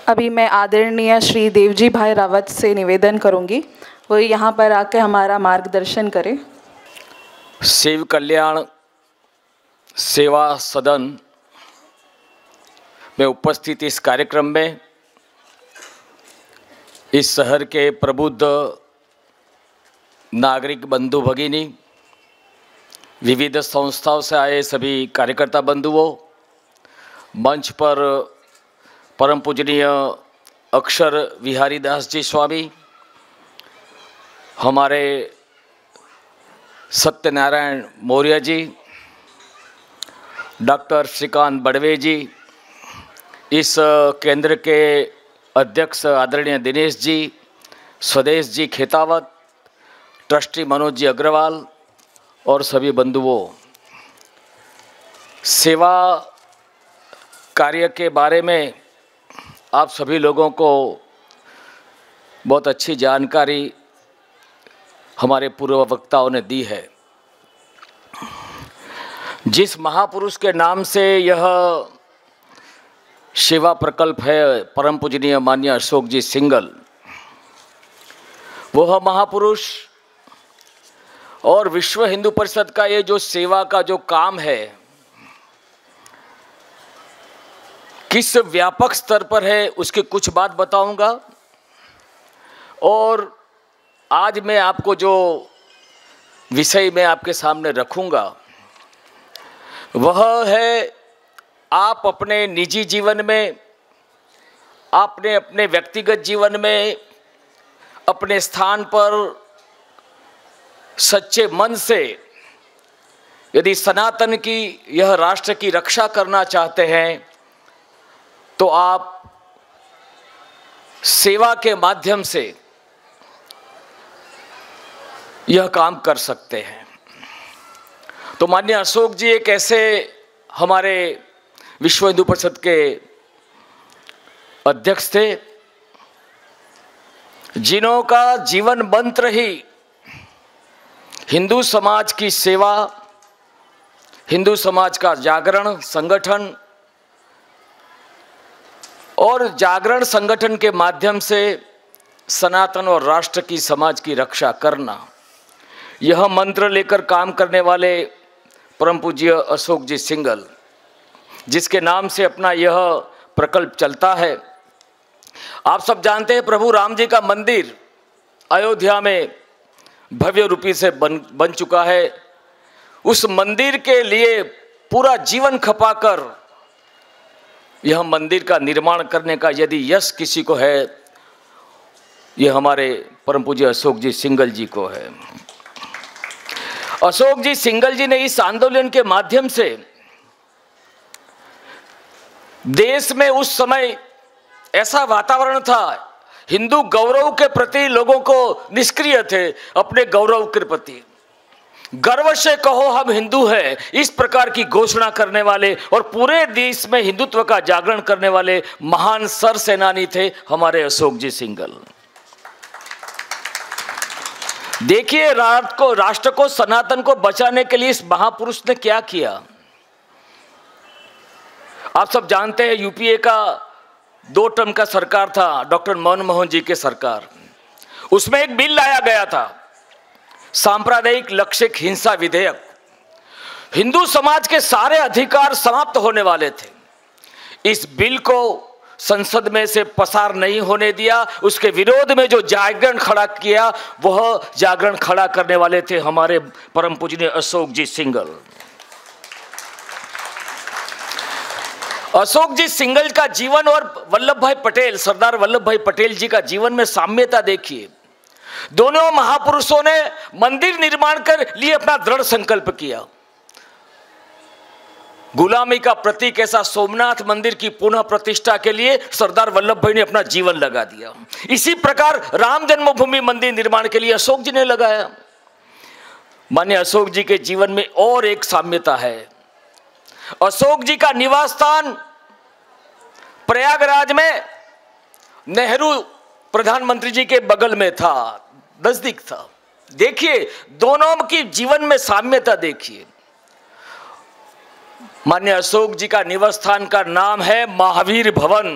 अभी मैं आदरणीय श्री देवजी भाई रावत से निवेदन करूंगी, वो यहाँ पर आकर हमारा मार्गदर्शन करें। शिव कल्याण सेवा सदन में उपस्थित इस कार्यक्रम में इस शहर के प्रबुद्ध नागरिक बंधु भगिनी, विविध संस्थाओं से आए सभी कार्यकर्ता बंधुओं, मंच पर परम पूजनीय अक्षर विहारी दास जी स्वामी, हमारे सत्यनारायण मौर्य जी, डॉक्टर श्रीकांत बड़वे जी, इस केंद्र के अध्यक्ष आदरणीय दिनेश जी, स्वदेश जी खेतावत, ट्रस्टी मनोज जी अग्रवाल और सभी बंधुओं, सेवा कार्य के बारे में आप सभी लोगों को बहुत अच्छी जानकारी हमारे पूर्व वक्ताओं ने दी है। जिस महापुरुष के नाम से यह सेवा प्रकल्प है, परम पूजनीय माननीय अशोक जी सिंगल, वह महापुरुष और विश्व हिंदू परिषद का ये जो सेवा का जो काम है, किस व्यापक स्तर पर है उसकी कुछ बात बताऊंगा। और आज मैं आपको जो विषय में आपके सामने रखूंगा वह है, आप अपने निजी जीवन में, आपने अपने व्यक्तिगत जीवन में, अपने स्थान पर सच्चे मन से यदि सनातन की, यह राष्ट्र की रक्षा करना चाहते हैं तो आप सेवा के माध्यम से यह काम कर सकते हैं। तो माननीय अशोक जी एक ऐसे हमारे विश्व हिंदू परिषद के अध्यक्ष थे जिन्हों का जीवन मंत्र ही हिंदू समाज की सेवा, हिंदू समाज का जागरण संगठन और जागरण संगठन के माध्यम से सनातन और राष्ट्र की, समाज की रक्षा करना, यह मंत्र लेकर काम करने वाले परम पूज्य अशोक जी सिंगल, जिसके नाम से अपना यह प्रकल्प चलता है। आप सब जानते हैं प्रभु राम जी का मंदिर अयोध्या में भव्य रूपी से बन चुका है। उस मंदिर के लिए पूरा जीवन खपाकर यह मंदिर का निर्माण करने का यदि यश किसी को है, यह हमारे परम पूज्य अशोक जी सिंगल जी को है। अशोक जी सिंगल जी ने इस आंदोलन के माध्यम से देश में उस समय ऐसा वातावरण था, हिंदू गौरव के प्रति लोगों को निष्क्रिय थे, अपने गौरव के प्रति गर्व से कहो हम हिंदू हैं, इस प्रकार की घोषणा करने वाले और पूरे देश में हिंदुत्व का जागरण करने वाले महान सर सेनानी थे हमारे अशोक जी सिंगल। देखिए राष्ट्र को, सनातन को बचाने के लिए इस महापुरुष ने क्या किया। आप सब जानते हैं यूपीए का 2 टर्म का सरकार था, डॉक्टर मनमोहन जी के सरकार। उसमें एक बिल लाया गया था, सांप्रदायिक लक्षित हिंसा विधेयक। हिंदू समाज के सारे अधिकार समाप्त होने वाले थे। इस बिल को संसद में से पसार नहीं होने दिया। उसके विरोध में जो जागरण खड़ा किया, वह जागरण खड़ा करने वाले थे हमारे परम पूजनीय अशोक जी सिंगल। अशोक जी सिंगल का जीवन और वल्लभ भाई पटेल, सरदार वल्लभ भाई पटेल जी का जीवन में साम्यता देखिए। दोनों महापुरुषों ने मंदिर निर्माण कर लिए अपना दृढ़ संकल्प किया। गुलामी का प्रतीक ऐसा सोमनाथ मंदिर की पुनः प्रतिष्ठा के लिए सरदार वल्लभ भाई ने अपना जीवन लगा दिया। इसी प्रकार राम जन्मभूमि मंदिर निर्माण के लिए अशोक जी ने लगाया। माननीय अशोक जी के जीवन में और एक साम्यता है। अशोक जी का निवास स्थान प्रयागराज में नेहरू प्रधानमंत्री जी के बगल में था, नजदीक था। देखिए दोनों की जीवन में साम्यता देखिए। माननीय अशोक जी का निवास स्थान का नाम है महावीर भवन।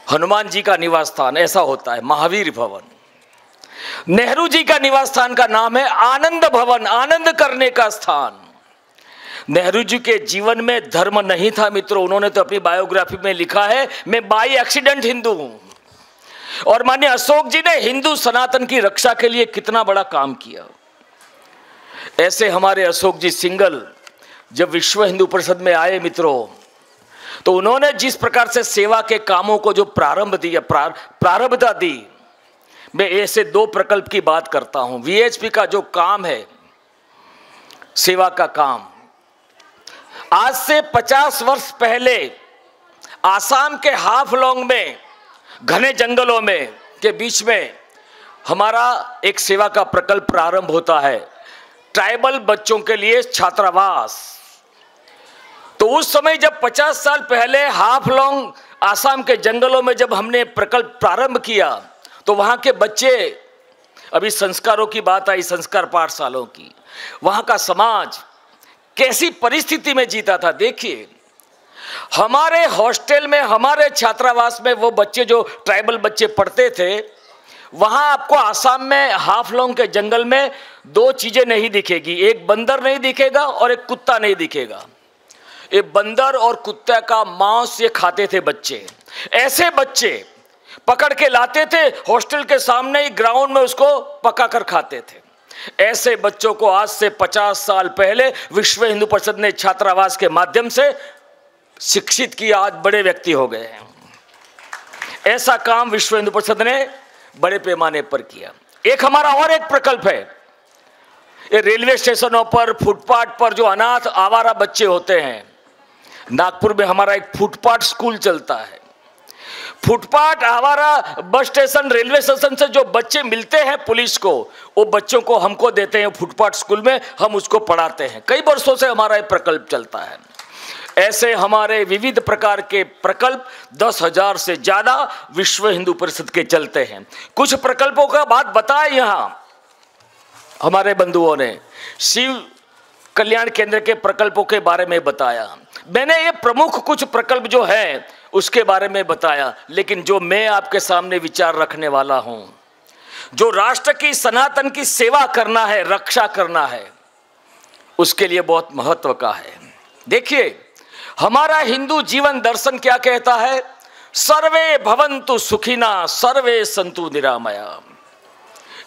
हनुमान जी का निवास स्थान ऐसा होता है महावीर भवन। नेहरू जी का निवास स्थान का नाम है आनंद भवन, आनंद करने का स्थान। नेहरू जी के जीवन में धर्म नहीं था मित्रों, उन्होंने तो अपनी बायोग्राफी में लिखा है मैं बाई एक्सीडेंट हिंदू हूं। और माननीय अशोक जी ने हिंदू सनातन की रक्षा के लिए कितना बड़ा काम किया। ऐसे हमारे अशोक जी सिंघल जब विश्व हिंदू परिषद में आए मित्रों, तो उन्होंने जिस प्रकार से सेवा के कामों को जो प्रारंभता दी, मैं ऐसे 2 प्रकल्प की बात करता हूं। वीएचपी का जो काम है, सेवा का काम, आज से 50 वर्ष पहले आसाम के हाफलोंग में घने जंगलों में के बीच में हमारा एक सेवा का प्रकल्प प्रारंभ होता है, ट्राइबल बच्चों के लिए छात्रावास। तो उस समय जब 50 साल पहले हाफलोंग आसाम के जंगलों में जब हमने प्रकल्प प्रारंभ किया, तो वहां के बच्चे, अभी संस्कारों की बात आई, संस्कार पाठशालाओं की, वहां का समाज कैसी परिस्थिति में जीता था। देखिए, हमारे हॉस्टल में, हमारे छात्रावास में वो बच्चे जो ट्राइबल बच्चे पढ़ते थे, वहां आपको आसाम में हाफलोंग के जंगल में 2 चीजें नहीं दिखेगी, एक बंदर नहीं दिखेगा और एक कुत्ता नहीं दिखेगा। ये बंदर और कुत्ते का मांस ये खाते थे बच्चे। ऐसे बच्चे पकड़ के लाते थे, हॉस्टल के सामने ही ग्राउंड में उसको पका कर खाते थे। ऐसे बच्चों को आज से 50 साल पहले विश्व हिंदू परिषद ने छात्रावास के माध्यम से शिक्षित किया, आज बड़े व्यक्ति हो गए हैं। ऐसा काम विश्व हिंदू परिषद ने बड़े पैमाने पर किया। एक हमारा और एक प्रकल्प है, ये रेलवे स्टेशनों पर, फुटपाथ पर जो अनाथ आवारा बच्चे होते हैं, नागपुर में हमारा एक फुटपाथ स्कूल चलता है। फुटपाथ, आवारा, बस स्टेशन, रेलवे स्टेशन से जो बच्चे मिलते हैं पुलिस को, वो बच्चों को हमको देते हैं फुटपाथ स्कूल में, हम उसको पढ़ाते हैं। कई वर्षों से हमारा ये प्रकल्प चलता है। ऐसे हमारे विविध प्रकार के प्रकल्प 10,000 से ज्यादा विश्व हिंदू परिषद के चलते हैं। कुछ प्रकल्पों का बात बताया यहां हमारे बंधुओं ने, शिव कल्याण केंद्र के प्रकल्पों के बारे में बताया। मैंने ये प्रमुख कुछ प्रकल्प जो है उसके बारे में बताया, लेकिन जो मैं आपके सामने विचार रखने वाला हूं, जो राष्ट्र की, सनातन की सेवा करना है, रक्षा करना है, उसके लिए बहुत महत्व का है। देखिए, हमारा हिंदू जीवन दर्शन क्या कहता है? सर्वे भवन्तु सुखिना, सर्वे सन्तु निरामया।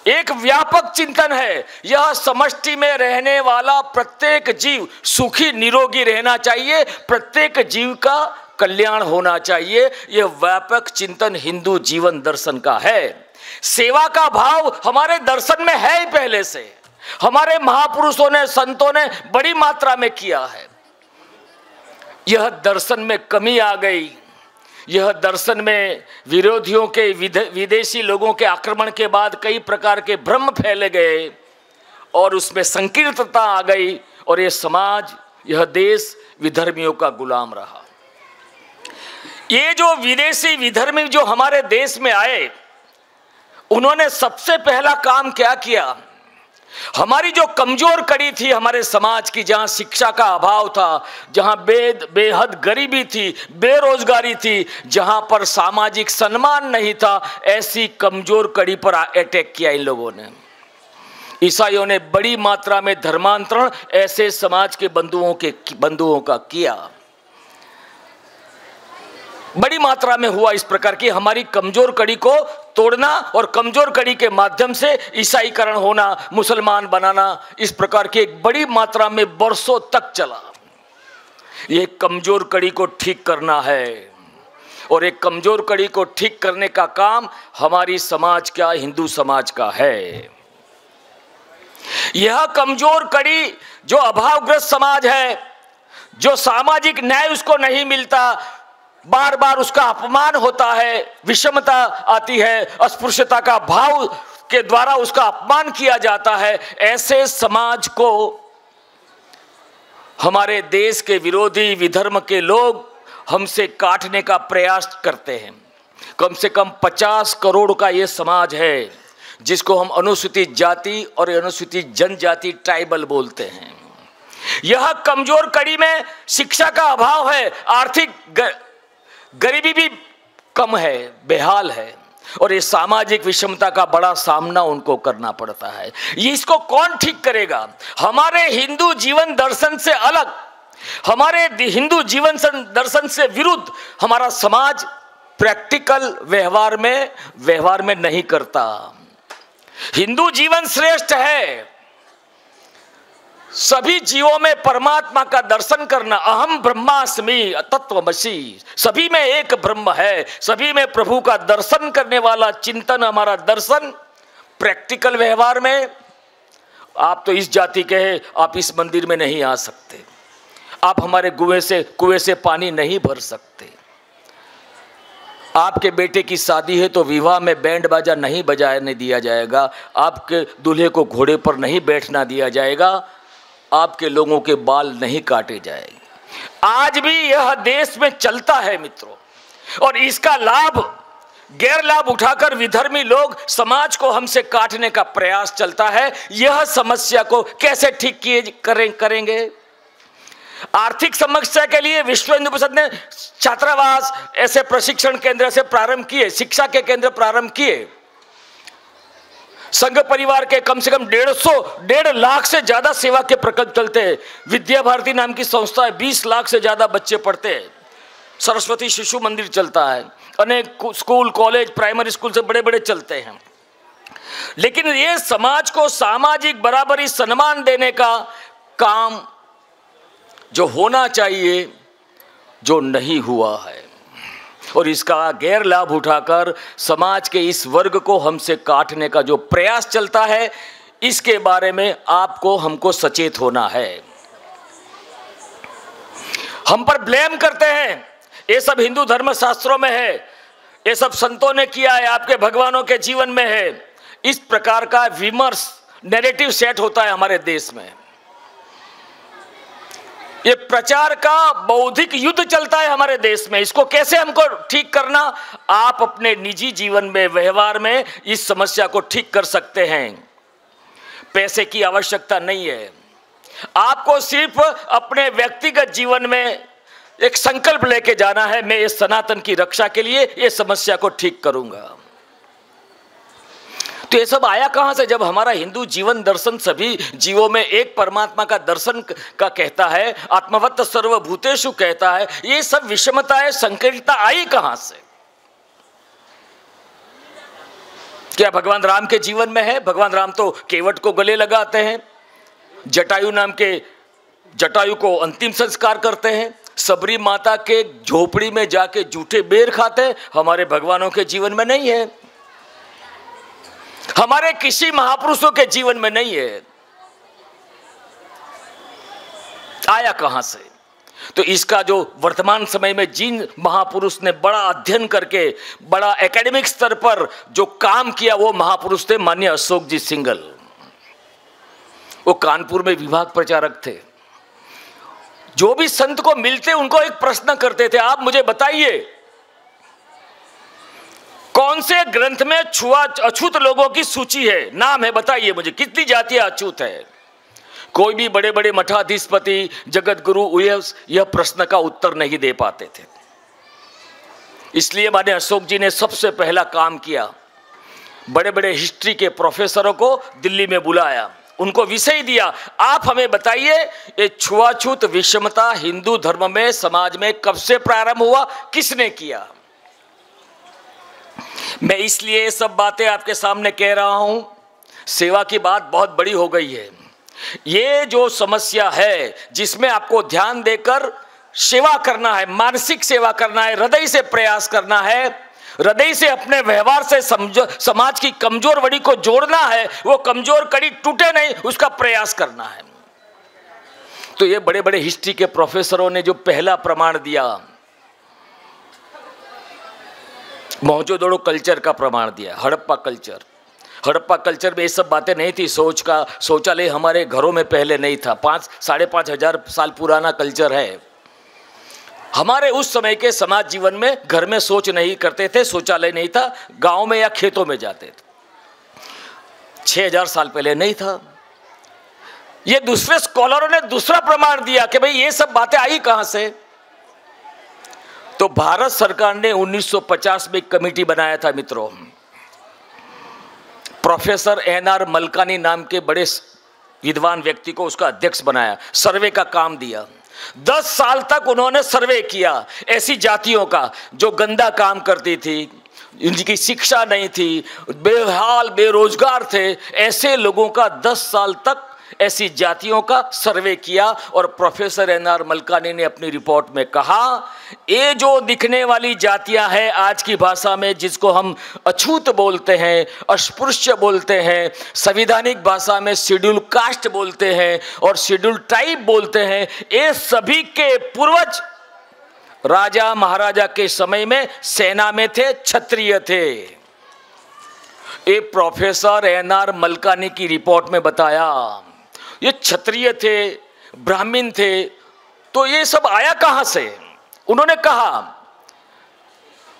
एक व्यापक चिंतन है, यह समष्टि में रहने वाला प्रत्येक जीव सुखी निरोगी रहना चाहिए, प्रत्येक जीव का कल्याण होना चाहिए। यह व्यापक चिंतन हिंदू जीवन दर्शन का है। सेवा का भाव हमारे दर्शन में है ही पहले से, हमारे महापुरुषों ने, संतों ने बड़ी मात्रा में किया है। यह दर्शन में कमी आ गई, यह दर्शन में विरोधियों के, विदेशी लोगों के आक्रमण के बाद कई प्रकार के भ्रम फैले गए और उसमें संकीर्णता आ गई, और यह समाज, यह देश विधर्मियों का गुलाम रहा। ये जो विदेशी विधर्मी जो हमारे देश में आए, उन्होंने सबसे पहला काम क्या किया? हमारी जो कमजोर कड़ी थी हमारे समाज की, जहां शिक्षा का अभाव था, जहां बेहद गरीबी थी, बेरोजगारी थी, जहां पर सामाजिक सम्मान नहीं था, ऐसी कमजोर कड़ी पर अटैक किया इन लोगों ने। ईसाइयों ने बड़ी मात्रा में धर्मांतरण ऐसे समाज के बंधुओं का किया, बड़ी मात्रा में हुआ। इस प्रकार की हमारी कमजोर कड़ी को तोड़ना और कमजोर कड़ी के माध्यम से ईसाईकरण होना, मुसलमान बनाना, इस प्रकार की एक बड़ी मात्रा में वर्षों तक चला। ये कमजोर कड़ी को ठीक करना है, और एक कमजोर कड़ी को ठीक करने का काम हमारी समाज का, हिंदू समाज का है। यह कमजोर कड़ी जो अभावग्रस्त समाज है, जो सामाजिक न्याय उसको नहीं मिलता, बार बार उसका अपमान होता है, विषमता आती है, अस्पृश्यता का भाव के द्वारा उसका अपमान किया जाता है, ऐसे समाज को हमारे देश के विरोधी, विधर्म के लोग हमसे काटने का प्रयास करते हैं। कम से कम 50 करोड़ का ये समाज है, जिसको हम अनुसूचित जाति और अनुसूचित जनजाति, ट्राइबल बोलते हैं। यह कमजोर कड़ी में शिक्षा का अभाव है, आर्थिक गरीबी भी कम है, बेहाल है, और ये सामाजिक विषमता का बड़ा सामना उनको करना पड़ता है। ये इसको कौन ठीक करेगा? हमारे हिंदू जीवन दर्शन से अलग, हमारे हिंदू जीवन दर्शन से विरुद्ध हमारा समाज प्रैक्टिकल व्यवहार में नहीं करता। हिंदू जीवन श्रेष्ठ है, सभी जीवों में परमात्मा का दर्शन करना। अहम ब्रह्मास्मि तत्वमसि, सभी में एक ब्रह्म है, सभी में प्रभु का दर्शन करने वाला चिंतन हमारा दर्शन। प्रैक्टिकल व्यवहार में आप तो इस जाति के हैं, आप इस मंदिर में नहीं आ सकते, आप हमारे कुएं से पानी नहीं भर सकते, आपके बेटे की शादी है तो विवाह में बैंड बाजा नहीं बजाने दिया जाएगा, आपके दूल्हे को घोड़े पर नहीं बैठना दिया जाएगा, आपके लोगों के बाल नहीं काटे जाएंगे। आज भी यह देश में चलता है मित्रों, और इसका लाभ, गैर लाभ उठाकर विधर्मी लोग समाज को हमसे काटने का प्रयास चलता है। यह समस्या को कैसे ठीक करेंगे? आर्थिक समस्या के लिए विश्व हिंदू परिषद ने छात्रावास, ऐसे प्रशिक्षण केंद्र से प्रारंभ किए, शिक्षा के केंद्र प्रारंभ किए। संघ परिवार के कम से कम 1.5 लाख से ज्यादा सेवा के प्रकल्प चलते हैं। विद्या भारती नाम की संस्था है, 20 लाख से ज्यादा बच्चे पढ़ते हैं। सरस्वती शिशु मंदिर चलता है, अनेक स्कूल, कॉलेज, प्राइमरी स्कूल से बड़े बड़े चलते हैं। लेकिन ये समाज को सामाजिक बराबरी, सम्मान देने का काम जो होना चाहिए, जो नहीं हुआ है, और इसका गैर लाभ उठाकर समाज के इस वर्ग को हमसे काटने का जो प्रयास चलता है, इसके बारे में आपको हमको सचेत होना है। हम पर ब्लेम करते हैं, ये सब हिंदू धर्म शास्त्रों में है, ये सब संतों ने किया है, आपके भगवानों के जीवन में है। इस प्रकार का विमर्श, नैरेटिव सेट होता है हमारे देश में। ये प्रचार का बौद्धिक युद्ध चलता है हमारे देश में। इसको कैसे हमको ठीक करना? आप अपने निजी जीवन में, व्यवहार में इस समस्या को ठीक कर सकते हैं। पैसे की आवश्यकता नहीं है, आपको सिर्फ अपने व्यक्तिगत जीवन में एक संकल्प लेके जाना है, मैं इस सनातन की रक्षा के लिए ये समस्या को ठीक करूंगा। तो ये सब आया कहां से? जब हमारा हिंदू जीवन दर्शन सभी जीवों में एक परमात्मा का दर्शन का कहता है, आत्मवत् सर्वभूतेषु कहता है, ये सब विषमताएं, संकीर्णता आई कहां से? क्या भगवान राम के जीवन में है? भगवान राम तो केवट को गले लगाते हैं, जटायु नाम के जटायु को अंतिम संस्कार करते हैं, सबरी माता के झोपड़ी में जाके जूठे बेर खाते हैं। हमारे भगवानों के जीवन में नहीं है, हमारे किसी महापुरुषों के जीवन में नहीं है। आया कहां से? तो इसका जो वर्तमान समय में जिन महापुरुष ने बड़ा अध्ययन करके, बड़ा एकेडमिक स्तर पर जो काम किया, वो महापुरुष थे माननीय अशोक जी सिंघल। वो कानपुर में विभाग प्रचारक थे। जो भी संत को मिलते उनको एक प्रश्न करते थे, आप मुझे बताइए कौन से ग्रंथ में अछूत लोगों की सूची है, नाम है, बताइए मुझे कितनी जातियां अछूत है। कोई भी बड़े बड़े मठाधीशपति, जगत गुरु यह प्रश्न का उत्तर नहीं दे पाते थे। इसलिए माने अशोक जी ने सबसे पहला काम किया, बड़े बड़े हिस्ट्री के प्रोफेसरों को दिल्ली में बुलाया, उनको विषय दिया, आप हमें बताइए ये छुआछूत विषमता हिंदू धर्म में, समाज में कब से प्रारंभ हुआ, किसने किया। मैं इसलिए ये सब बातें आपके सामने कह रहा हूं, सेवा की बात बहुत बड़ी हो गई है। ये जो समस्या है जिसमें आपको ध्यान देकर सेवा करना है, मानसिक सेवा करना है, हृदय से प्रयास करना है, हृदय से अपने व्यवहार से समाज की कमजोर कड़ी को जोड़ना है, वो कमजोर कड़ी टूटे नहीं उसका प्रयास करना है। तो ये बड़े बड़े हिस्ट्री के प्रोफेसरों ने जो पहला प्रमाण दिया, मोहनजोदड़ो कल्चर का प्रमाण दिया, हड़प्पा कल्चर। हड़प्पा कल्चर में ये सब बातें नहीं थी, शौचालय हमारे घरों में पहले नहीं था, 5-5.5 हजार साल पुराना कल्चर है। हमारे उस समय के समाज जीवन में घर में शौच नहीं करते थे, शौचालय नहीं था, गांव में या खेतों में जाते थे। 6000 साल पहले नहीं था। ये दूसरे स्कॉलरों ने दूसरा प्रमाण दिया कि भाई ये सब बातें आई कहां से। तो भारत सरकार ने 1950 में एक कमेटी बनाया था मित्रों, प्रोफेसर NR मलकानी नाम के बड़े विद्वान व्यक्ति को उसका अध्यक्ष बनाया, सर्वे का काम दिया। 10 साल तक उन्होंने सर्वे किया ऐसी जातियों का जो गंदा काम करती थी, इनकी शिक्षा नहीं थी, बेहाल बेरोजगार थे, ऐसे लोगों का 10 साल तक ऐसी जातियों का सर्वे किया। और प्रोफेसर NR मलकानी ने अपनी रिपोर्ट में कहा, ये जो दिखने वाली जातियां हैं आज की भाषा में, जिसको हम अछूत बोलते हैं, अस्पृश्य बोलते हैं, संवैधानिक भाषा में शेड्यूल कास्ट बोलते हैं और शेड्यूल ट्राइब बोलते हैं, ये सभी के पूर्वज राजा महाराजा के समय में सेना में थे, क्षत्रिय थे। ये प्रोफेसर NR मलकानी की रिपोर्ट में बताया। ये क्षत्रिय थे, ब्राह्मण थे, तो ये सब आया कहां से? उन्होंने कहा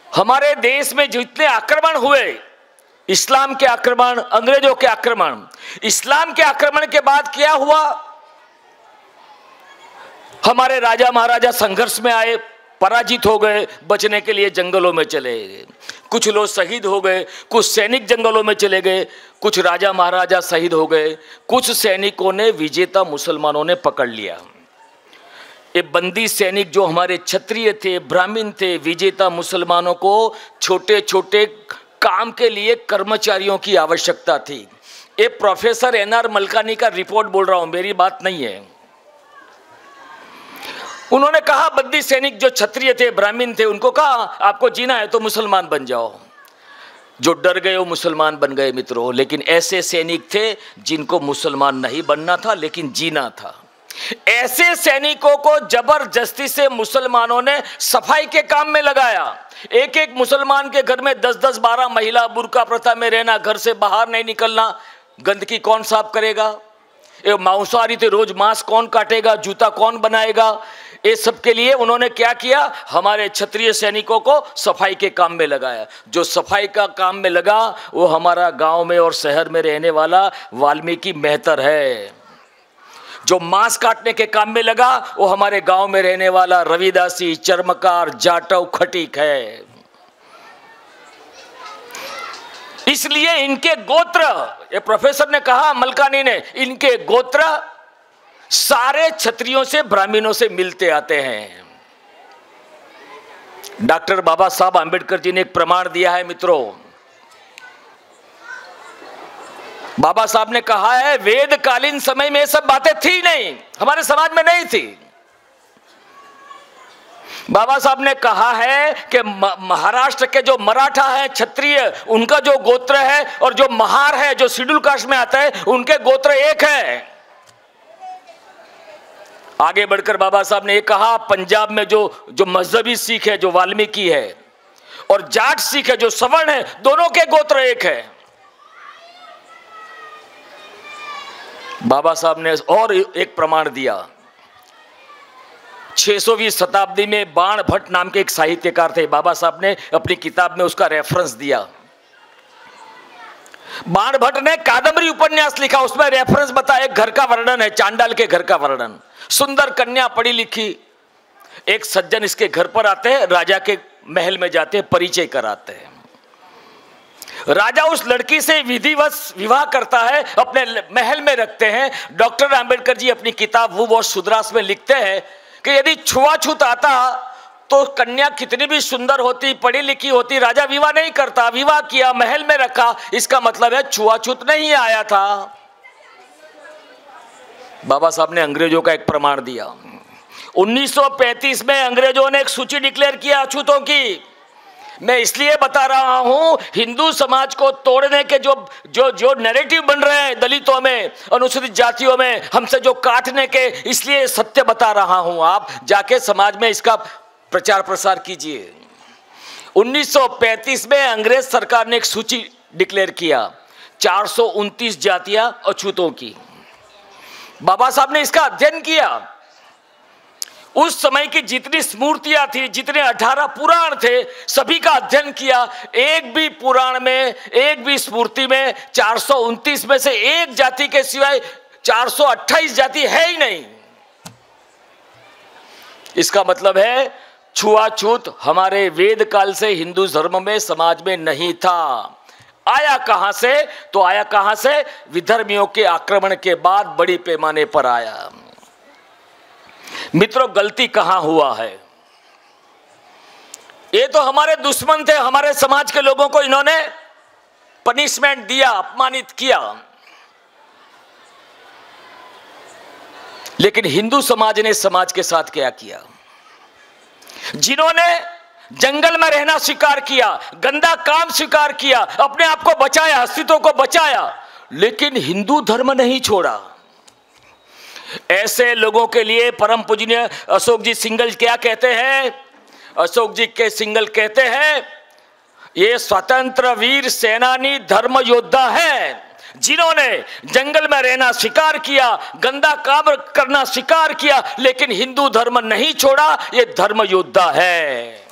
हमारे देश में जितने आक्रमण हुए, इस्लाम के आक्रमण, अंग्रेजों के आक्रमण, इस्लाम के आक्रमण के बाद क्या हुआ? हमारे राजा महाराजा संघर्ष में आए, पराजित हो गए, बचने के लिए जंगलों में चले गए, कुछ लोग शहीद हो गए, कुछ सैनिक जंगलों में चले गए, कुछ राजा महाराजा शहीद हो गए, कुछ सैनिकों ने विजेता मुसलमानों ने पकड़ लिया। ये बंदी सैनिक जो हमारे क्षत्रिय थे, ब्राह्मण थे, विजेता मुसलमानों को छोटे छोटे काम के लिए कर्मचारियों की आवश्यकता थी। ये प्रोफेसर NR मलकानी का रिपोर्ट बोल रहा हूं, मेरी बात नहीं है। उन्होंने कहा बंदी सैनिक जो क्षत्रिय थे, ब्राह्मण थे, उनको कहा आपको जीना है तो मुसलमान बन जाओ। जो डर गए वो मुसलमान बन गए मित्रों। लेकिन ऐसे सैनिक थे जिनको मुसलमान नहीं बनना था लेकिन जीना था। ऐसे सैनिकों को जबरदस्ती से मुसलमानों ने सफाई के काम में लगाया। एक एक मुसलमान के घर में 10-10, 12 महिला, बुर्का प्रथा में रहना, घर से बाहर नहीं निकलना, गंदगी कौन साफ करेगा? ये मांसाहारी थे, रोज मांस कौन काटेगा, जूता कौन बनाएगा? ये सब के लिए उन्होंने क्या किया? हमारे क्षत्रिय सैनिकों को सफाई के काम में लगाया। जो सफाई का काम में लगा वो हमारा गांव में और शहर में रहने वाला वाल्मीकि मेहतर है। जो मांस काटने के काम में लगा वो हमारे गांव में रहने वाला रविदासी, चर्मकार, जाटव, खटीक है। इसलिए इनके गोत्र, ये प्रोफेसर ने कहा, मलकानी ने, इनके गोत्र सारे क्षत्रियों से, ब्राह्मणों से मिलते आते हैं। डॉक्टर बाबा साहब आंबेडकर जी ने एक प्रमाण दिया है मित्रों। बाबा साहब ने कहा है वेदकालीन समय में ये सब बातें थी नहीं, हमारे समाज में नहीं थी। बाबा साहब ने कहा है कि महाराष्ट्र के जो मराठा है क्षत्रिय, उनका जो गोत्र है, और जो महार है जो शेड्यूल कास्ट में आता है, उनके गोत्र एक है। आगे बढ़कर बाबा साहब ने ये कहा पंजाब में जो मजहबी सिख है, जो वाल्मीकि है, और जाट सिख है, जो सवर्ण है, दोनों के गोत्र एक है। बाबा साहब ने और एक प्रमाण दिया। 600वीं शताब्दी में बाण भट्ट नाम के एक साहित्यकार थे, बाबा साहब ने अपनी किताब में उसका रेफरेंस दिया। बाण भट्ट ने कादंबरी उपन्यास लिखा, उसमें रेफरेंस बताया, एक घर का वर्णन है, चांडाल के घर का वर्णन। सुंदर कन्या पढ़ी लिखी, एक सज्जन इसके घर पर आते हैं, राजा के महल में जाते हैं, परिचय कराते हैं। राजा उस लड़की से विधिवत विवाह करता है, अपने महल में रखते हैं। डॉक्टर आंबेडकर जी अपनी किताब वो सुद्रास में लिखते हैं कि यदि छुआछूत आता तो कन्या कितनी भी सुंदर होती, पढ़ी लिखी होती, राजा विवाह नहीं करता। विवाह किया, महल में रखा, इसका मतलब है छुआछूत नहीं आया था। बाबा साहब ने अंग्रेजों का एक प्रमाण दिया। 1935 में अंग्रेजों ने एक सूची डिक्लेयर किया अछूतों की। मैं इसलिए बता रहा हूं, हिंदू समाज को तोड़ने के जो नैरेटिव बन रहे हैं दलितों में, अनुसूचित जातियों में, हमसे जो काटने के, इसलिए सत्य बता रहा हूं। आप जाके समाज में इसका प्रचार प्रसार कीजिए। 1935 में अंग्रेज सरकार ने एक सूची डिक्लेयर किया, 429 जातियां अछूतों की। बाबा साहब ने इसका अध्ययन किया। उस समय की जितनी स्मृतियां थी, जितने 18 पुराण थे, सभी का अध्ययन किया। एक भी पुराण में, एक भी स्मृति में 429 में से एक जाति के सिवाय 428 जाति है ही नहीं। इसका मतलब है छुआछूत हमारे वेद काल से हिंदू धर्म में, समाज में नहीं था। आया कहां से? तो आया कहां से? विधर्मियों के आक्रमण के बाद बड़ी पैमाने पर आया। मित्रों, गलती कहां हुआ है? ये तो हमारे दुश्मन थे, हमारे समाज के लोगों को इन्होंने पनिशमेंट दिया, अपमानित किया। लेकिन हिंदू समाज ने समाज के साथ क्या किया? जिन्होंने जंगल में रहना स्वीकार किया, गंदा काम स्वीकार किया, अपने आप को बचाया, अस्तित्व को बचाया, लेकिन हिंदू धर्म नहीं छोड़ा। ऐसे लोगों के लिए परम पूजनीय अशोक जी सिंघल क्या कहते हैं? अशोक जी के सिंघल कहते हैं, ये स्वतंत्र वीर सेनानी धर्म योद्धा है, जिन्होंने जंगल में रहना स्वीकार किया, गंदा काम करना स्वीकार किया, लेकिन हिंदू धर्म नहीं छोड़ा। ये धर्म योद्धा है।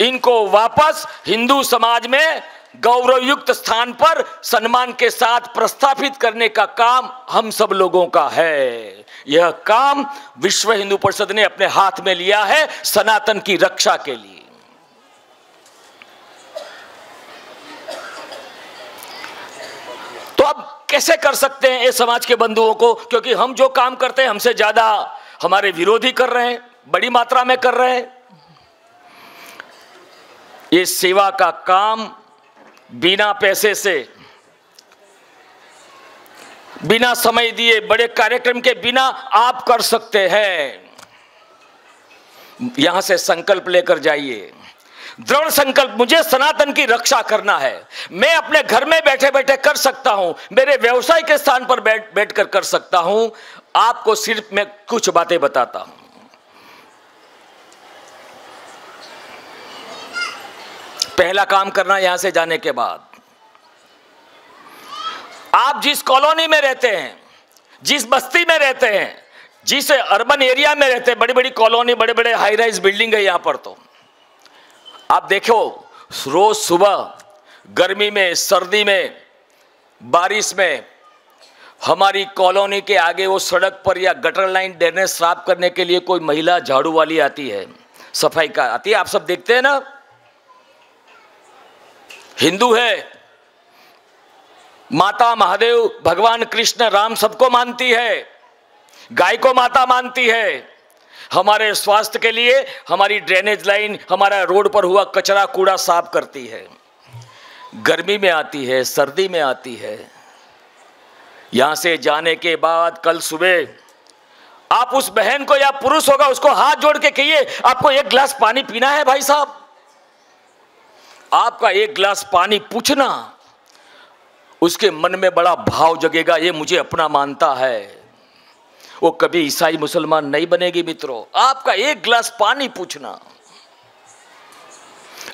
इनको वापस हिंदू समाज में गौरवयुक्त स्थान पर सम्मान के साथ प्रस्थापित करने का काम हम सब लोगों का है। यह काम विश्व हिंदू परिषद ने अपने हाथ में लिया है सनातन की रक्षा के लिए। तो अब कैसे कर सकते हैं ये समाज के बंधुओं को? क्योंकि हम जो काम करते हैं हमसे ज्यादा हमारे विरोधी कर रहे हैं, बड़ी मात्रा में कर रहे हैं। ये सेवा का काम बिना पैसे से, बिना समय दिए, बड़े कार्यक्रम के बिना आप कर सकते हैं। यहां से संकल्प लेकर जाइए, दृढ़ संकल्प, मुझे सनातन की रक्षा करना है। मैं अपने घर में बैठे बैठे कर सकता हूं, मेरे व्यवसाय के स्थान पर बैठकर कर सकता हूं। आपको सिर्फ मैं कुछ बातें बताता हूं। पहला काम करना, यहां से जाने के बाद आप जिस कॉलोनी में रहते हैं, जिस बस्ती में रहते हैं, जिस अर्बन एरिया में रहते हैं, बड़ी बड़ी कॉलोनी, बड़े बड़े हाई राइज बिल्डिंग है यहां पर, तो आप देखो रोज सुबह गर्मी में, सर्दी में, बारिश में हमारी कॉलोनी के आगे वो सड़क पर या गटर लाइन ड्रेनेज साफ करने के लिए कोई महिला झाड़ू वाली आती है, सफाई का आती है। आप सब देखते हैं ना। हिंदू है, माता महादेव, भगवान कृष्ण, राम सबको मानती है, गाय को माता मानती है। हमारे स्वास्थ्य के लिए हमारी ड्रेनेज लाइन, हमारा रोड पर हुआ कचरा कूड़ा साफ करती है। गर्मी में आती है, सर्दी में आती है। यहां से जाने के बाद कल सुबह आप उस बहन को, या पुरुष होगा, उसको हाथ जोड़ के कहिए, आपको एक गिलास पानी पीना है भाई साहब। आपका एक गिलास पानी पूछना, उसके मन में बड़ा भाव जगेगा, ये मुझे अपना मानता है। वो कभी ईसाई मुसलमान नहीं बनेगी मित्रों। आपका एक गिलास पानी पूछना।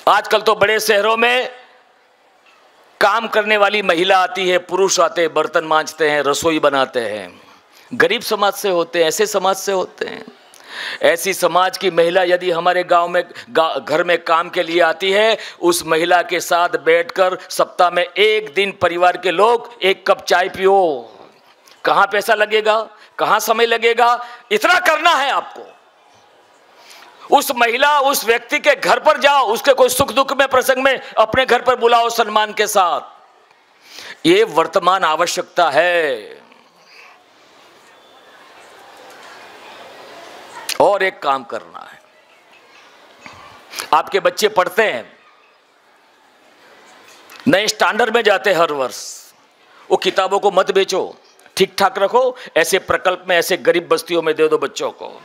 आजकल तो बड़े शहरों में काम करने वाली महिला आती है, पुरुष आते हैं, बर्तन मांजते हैं, रसोई बनाते हैं। गरीब समाज से होते हैं, ऐसे समाज से होते हैं। ऐसी समाज की महिला यदि हमारे गांव में घर में काम के लिए आती है, उस महिला के साथ बैठकर सप्ताह में एक दिन परिवार के लोग एक कप चाय पियो। कहां पैसा लगेगा, कहां समय लगेगा? इतना करना है आपको। उस महिला, उस व्यक्ति के घर पर जाओ, उसके कोई सुख दुख में, प्रसंग में अपने घर पर बुलाओ सम्मान के साथ। ये वर्तमान आवश्यकता है। और एक काम करना है, आपके बच्चे पढ़ते हैं, नए स्टैंडर्ड में जाते हर वर्ष, वो किताबों को मत बेचो, ठीक ठाक रखो। ऐसे प्रकल्प में, ऐसे गरीब बस्तियों में दे दो बच्चों को।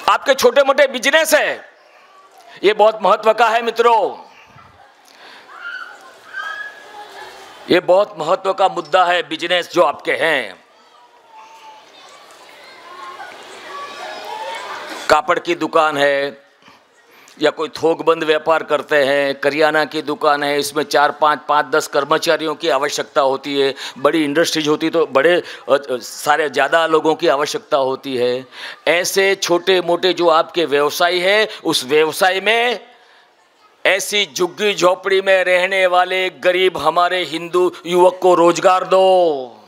आपके छोटे मोटे बिजनेस है, ये बहुत महत्व का है मित्रों। ये बहुत महत्व का मुद्दा है, बिजनेस जो आपके हैं। कापड़ की दुकान है, या कोई थोकबंद व्यापार करते हैं, करियाना की दुकान है, इसमें 4, 5, 10 कर्मचारियों की आवश्यकता होती है। बड़ी इंडस्ट्रीज होती तो बड़े सारे ज़्यादा लोगों की आवश्यकता होती है। ऐसे छोटे मोटे जो आपके व्यवसाय है, उस व्यवसाय में ऐसी झुग्गी झोपड़ी में रहने वाले गरीब हमारे हिंदू युवक को रोजगार दो।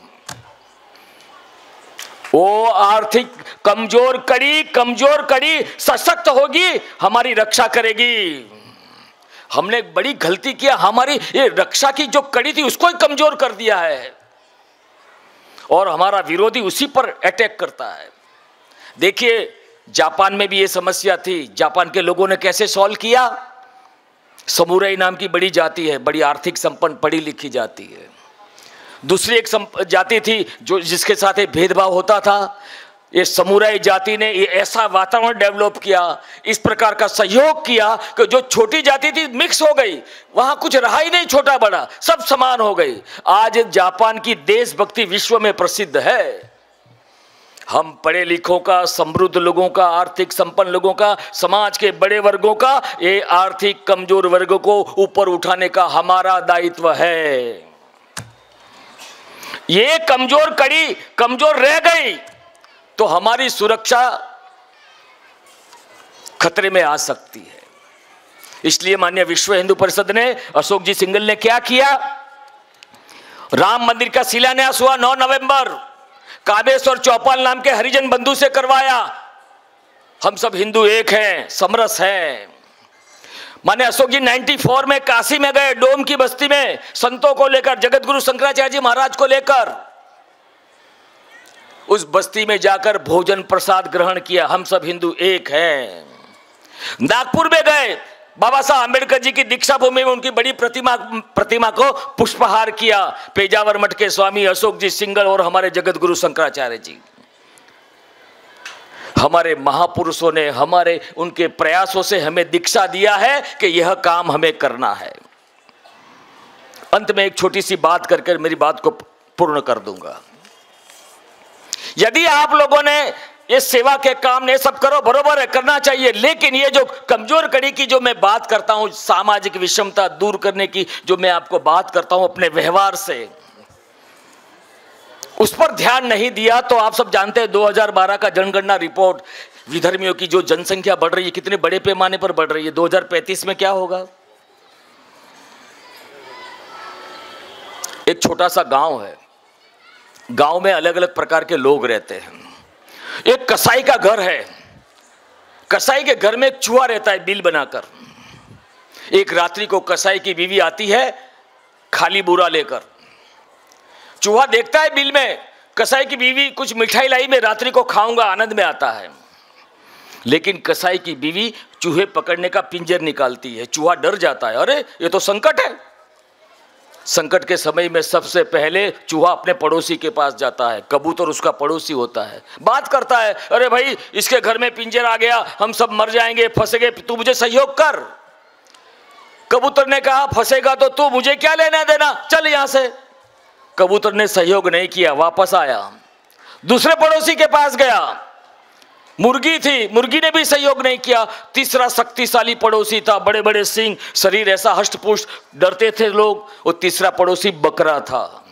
वो आर्थिक कमजोर कड़ी सशक्त होगी, हमारी रक्षा करेगी। हमने एक बड़ी गलती किया, हमारी ये रक्षा की जो कड़ी थी उसको ही कमजोर कर दिया है और हमारा विरोधी उसी पर अटैक करता है। देखिए जापान में भी ये समस्या थी, जापान के लोगों ने कैसे सॉल्व किया। समुराई नाम की बड़ी जाति है, बड़ी आर्थिक संपन्न पढ़ी लिखी जाति है। दूसरी एक जाति थी जो जिसके साथ एक भेदभाव होता था। ये समुराई जाति ने ये ऐसा वातावरण डेवलप किया, इस प्रकार का सहयोग किया कि जो छोटी जाति थी मिक्स हो गई, वहां कुछ रहा ही नहीं छोटा बड़ा, सब समान हो गई। आज जापान की देशभक्ति विश्व में प्रसिद्ध है। हम पढ़े लिखों का, समृद्ध लोगों का, आर्थिक संपन्न लोगों का, समाज के बड़े वर्गों का, ये आर्थिक कमजोर वर्गों को ऊपर उठाने का हमारा दायित्व है। ये कमजोर कड़ी कमजोर रह गई तो हमारी सुरक्षा खतरे में आ सकती है। इसलिए माननीय विश्व हिंदू परिषद ने, अशोक जी सिंघल ने क्या किया, राम मंदिर का शिलान्यास हुआ 9 नवंबर, कामेश्वर चौपाल नाम के हरिजन बंधु से करवाया। हम सब हिंदू एक हैं, समरस हैं। माने अशोक जी 94 में काशी में गए, डोम की बस्ती में, संतों को लेकर, जगत गुरु शंकराचार्य जी महाराज को लेकर उस बस्ती में जाकर भोजन प्रसाद ग्रहण किया। हम सब हिंदू एक हैं। नागपुर में गए, बाबा साहब आंबेडकर जी की दीक्षा भूमि में उनकी बड़ी प्रतिमा को पुष्पहार किया। पेजावर मठ के स्वामी अशोक जी सिंघल और हमारे जगत गुरु शंकराचार्य जी, हमारे महापुरुषों ने हमारे उनके प्रयासों से हमें दीक्षा दिया है कि यह काम हमें करना है। अंत में एक छोटी सी बात करके मेरी बात को पूर्ण कर दूंगा। यदि आप लोगों ने ये सेवा के काम ने सब करो, बरोबर है, करना चाहिए, लेकिन ये जो कमजोर कड़ी की जो मैं बात करता हूं, सामाजिक विषमता दूर करने की जो मैं आपको बात करता हूं अपने व्यवहार से, उस पर ध्यान नहीं दिया तो आप सब जानते हैं 2012 का जनगणना रिपोर्ट, विधर्मियों की जो जनसंख्या बढ़ रही है, कितने बड़े पैमाने पर बढ़ रही है। 2035 में क्या होगा। एक छोटा सा गांव है, गांव में अलग अलग प्रकार के लोग रहते हैं। एक कसाई का घर है, कसाई के घर में एक चूहा रहता है बिल बनाकर। एक रात्रि को कसाई की बीवी आती है खाली बोरा लेकर। चूहा देखता है बिल में कसाई की बीवी कुछ मिठाई लाई, मैं रात्रि को खाऊंगा, आनंद में आता है। लेकिन कसाई की बीवी चूहे पकड़ने का पिंजर निकालती है। चूहा डर जाता है, अरे ये तो संकट है। संकट के समय में सबसे पहले चूहा अपने पड़ोसी के पास जाता है। कबूतर उसका पड़ोसी होता है, बात करता है, अरे भाई इसके घर में पिंजर आ गया, हम सब मर जाएंगे, फंसेंगे, तू मुझे सहयोग कर। कबूतर ने कहा फंसेगा तो तू, मुझे क्या लेना देना, चल यहां से। कबूतर ने सहयोग नहीं किया, वापस आया, दूसरे पड़ोसी के पास गया। मुर्गी थी, मुर्गी ने भी सहयोग नहीं किया। तीसरा शक्तिशाली पड़ोसी था, बड़े बड़े सींग, शरीर ऐसा हष्ट-पुष्ट, डरते थे लोग। वो तीसरा पड़ोसी बकरा था।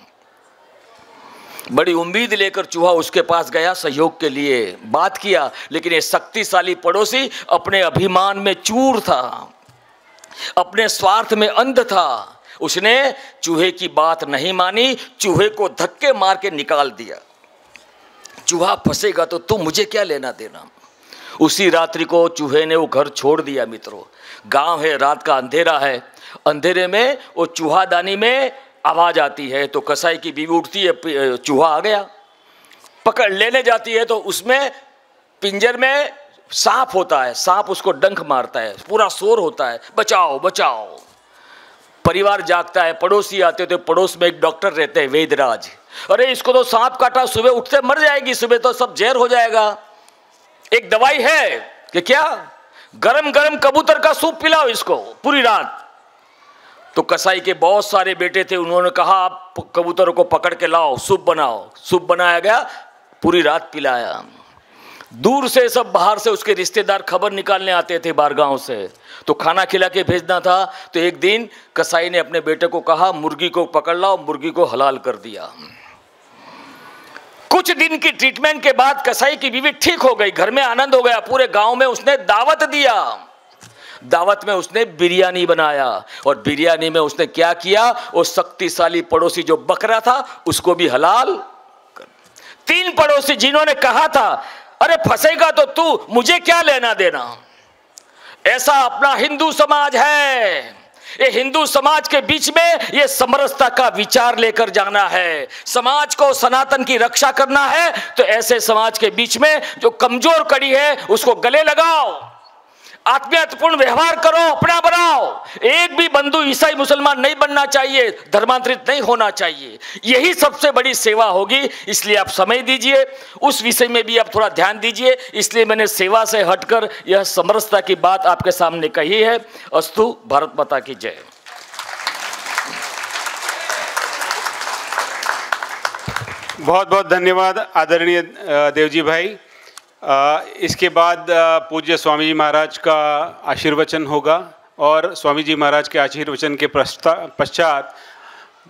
बड़ी उम्मीद लेकर चूहा उसके पास गया सहयोग के लिए, बात किया, लेकिन ये शक्तिशाली पड़ोसी अपने अभिमान में चूर था, अपने स्वार्थ में अंध था। उसने चूहे की बात नहीं मानी, चूहे को धक्के मार के निकाल दिया। चूहा फंसेगा तो तुम, मुझे क्या लेना देना। उसी रात्रि को चूहे ने वो घर छोड़ दिया। मित्रों, गांव है, रात का अंधेरा है, अंधेरे में वो चूहादानी में आवाज आती है तो कसाई की बीवी उठती है, चूहा आ गया, पकड़ लेने जाती है तो उसमें पिंजर में सांप होता है, सांप उसको डंक मारता है, पूरा शोर होता है, बचाओ बचाओ। परिवार जागता है, पड़ोसी आते थे, पड़ोस में एक डॉक्टर रहते हैं वेदराज, अरे इसको तो सांप काटा, सुबह उठते मर जाएगी, सुबह तो सब जहर हो जाएगा। एक दवाई है कि क्या, गरम गरम कबूतर का सूप पिलाओ इसको पूरी रात। तो कसाई के बहुत सारे बेटे थे, उन्होंने कहा आप कबूतरों को पकड़ के लाओ, सूप बनाओ। सूप बनाया गया, पूरी रात पिलाया। दूर से सब बाहर से उसके रिश्तेदार खबर निकालने आते थे बाहर गांव से, तो खाना खिला के भेजना था। तो एक दिन कसाई ने अपने बेटे को कहा मुर्गी को पकड़ लाओ, मुर्गी को हलाल कर दिया। कुछ दिन की ट्रीटमेंट के बाद कसाई की बीवी ठीक हो गई, घर में आनंद हो गया, पूरे गांव में उसने दावत दिया। दावत में उसने बिरयानी बनाया और बिरयानी में उसने क्या किया, वो शक्तिशाली पड़ोसी जो बकरा था उसको भी हलाल। तीन पड़ोसी जिन्होंने कहा था अरे फंसेगा तो तू, मुझे क्या लेना देना। ऐसा अपना हिंदू समाज है। ये हिंदू समाज के बीच में ये समरसता का विचार लेकर जाना है। समाज को, सनातन की रक्षा करना है तो ऐसे समाज के बीच में जो कमजोर कड़ी है उसको गले लगाओ, आत्मीयतापूर्ण व्यवहार करो, अपना बनाओ। एक भी बंधु ईसाई मुसलमान नहीं बनना चाहिए, धर्मांतरित नहीं होना चाहिए। यही सबसे बड़ी सेवा होगी। इसलिए आप समय दीजिए, उस विषय में भी आप थोड़ा ध्यान दीजिए। इसलिए मैंने सेवा से हटकर यह समरसता की बात आपके सामने कही है। अस्तु, भारत माता की जय। बहुत बहुत धन्यवाद आदरणीय देवजी भाई। इसके बाद पूज्य स्वामी जी महाराज का आशीर्वचन होगा और स्वामी जी महाराज के आशीर्वचन के पश्चात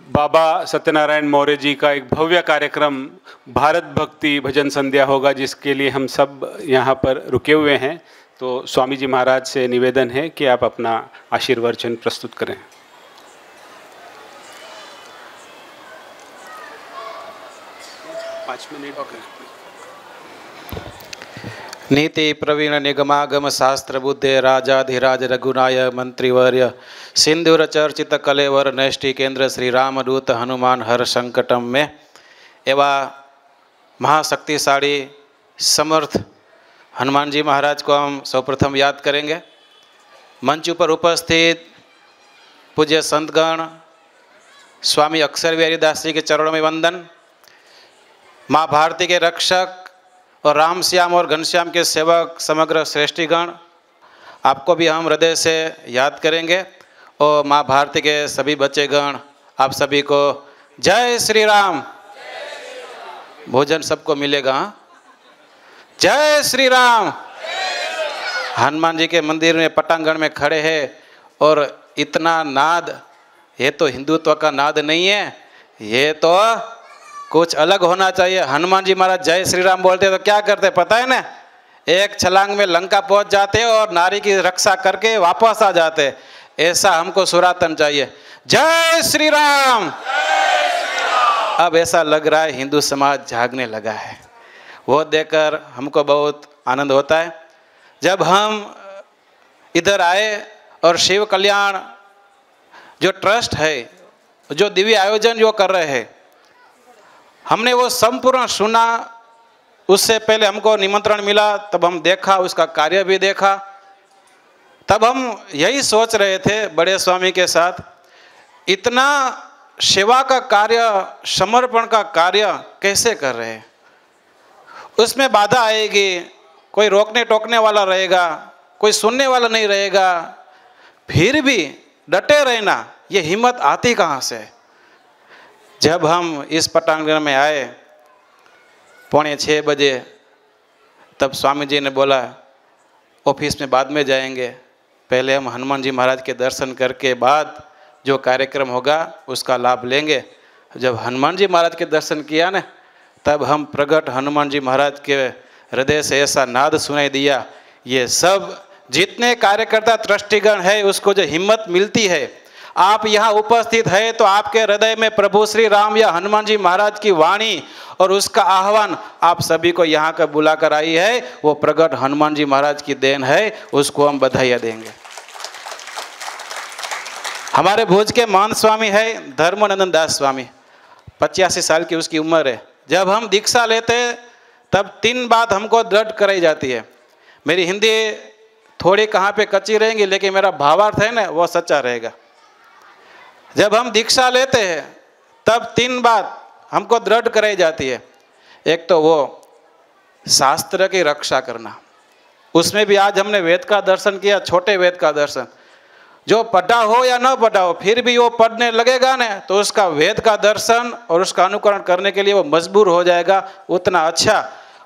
बाबा सत्यनारायण मौर्य जी का एक भव्य कार्यक्रम भारत भक्ति भजन संध्या होगा, जिसके लिए हम सब यहाँ पर रुके हुए हैं। तो स्वामी जी महाराज से निवेदन है कि आप अपना आशीर्वचन प्रस्तुत करें। पाँच मिनट। ओके। नीति प्रवीण निगमागम शास्त्र बुद्धे राजाधिराज रघुनाय मंत्रिवर्य सिंधुर चर्चित कलेवर नैष्टि केंद्र श्री रामदूत हनुमान हर संकटम में एवा महाशक्तिशाली समर्थ हनुमान जी महाराज को हम सर्वप्रथम याद करेंगे। मंच पर उपस्थित पूज्य संतगण, स्वामी अक्षर बिहारी दास जी के चरणों में वंदन। माँ भारती के रक्षक और राम श्याम और घनश्याम के सेवक समग्र श्रेष्ठीगण, आपको भी हम हृदय से याद करेंगे। और माँ भारती के सभी बच्चेगण, आप सभी को जय श्री राम। भोजन सबको मिलेगा। जय श्री राम। हनुमान जी के मंदिर में पटांगण में खड़े हैं और इतना नाद, ये तो हिंदुत्व का नाद नहीं है, ये तो कुछ अलग होना चाहिए। हनुमान जी महाराज जय श्री राम बोलते तो क्या करते पता है ना, एक छलांग में लंका पहुंच जाते और नारी की रक्षा करके वापस आ जाते। ऐसा हमको सुरातन चाहिए। जय श्री राम। अब ऐसा लग रहा है हिंदू समाज जागने लगा है, वो देखकर हमको बहुत आनंद होता है। जब हम इधर आए और शिव कल्याण जो ट्रस्ट है, जो दिव्य आयोजन जो कर रहे हैं, हमने वो संपूर्ण सुना। उससे पहले हमको निमंत्रण मिला, तब हम देखा, उसका कार्य भी देखा। तब हम यही सोच रहे थे बड़े स्वामी के साथ, इतना सेवा का कार्य, समर्पण का कार्य कैसे कर रहे हैं। उसमें बाधा आएगी, कोई रोकने टोकने वाला रहेगा, कोई सुनने वाला नहीं रहेगा, फिर भी डटे रहना, ये हिम्मत आती कहाँ से। जब हम इस पटांगण में आए 5:45 बजे, तब स्वामी जी ने बोला ऑफिस में बाद में जाएंगे, पहले हम हनुमान जी महाराज के दर्शन करके बाद जो कार्यक्रम होगा उसका लाभ लेंगे। जब हनुमान जी महाराज के दर्शन किया ना, तब हम प्रगट हनुमान जी महाराज के हृदय से ऐसा नाद सुनाई दिया। ये सब जितने कार्यकर्ता ट्रस्टीगण है, उसको जो हिम्मत मिलती है, आप यहाँ उपस्थित है तो आपके हृदय में प्रभु श्री राम या हनुमान जी महाराज की वाणी और उसका आह्वान आप सभी को यहाँ का बुला कर आई है, वो प्रगट हनुमान जी महाराज की देन है। उसको हम बधाइयाँ देंगे। हमारे भुज के महंत स्वामी है धर्मानंद दास स्वामी, 85 साल की उसकी उम्र है। जब हम दीक्षा लेते तब 3 बात हमको दृढ़ कराई जाती है। मेरी हिंदी थोड़ी कहाँ पे कच्ची रहेंगी, लेकिन मेरा भावार्थ है ना, वो सच्चा रहेगा। जब हम दीक्षा लेते हैं तब 3 बात हमको दृढ़ कराई जाती है। एक तो वो शास्त्र की रक्षा करना, उसमें भी आज हमने वेद का दर्शन किया, छोटे वेद का दर्शन। जो पढ़ा हो या न पढ़ा हो, फिर भी वो पढ़ने लगेगा ना, तो उसका वेद का दर्शन और उसका अनुकरण करने के लिए वो मजबूर हो जाएगा। उतना अच्छा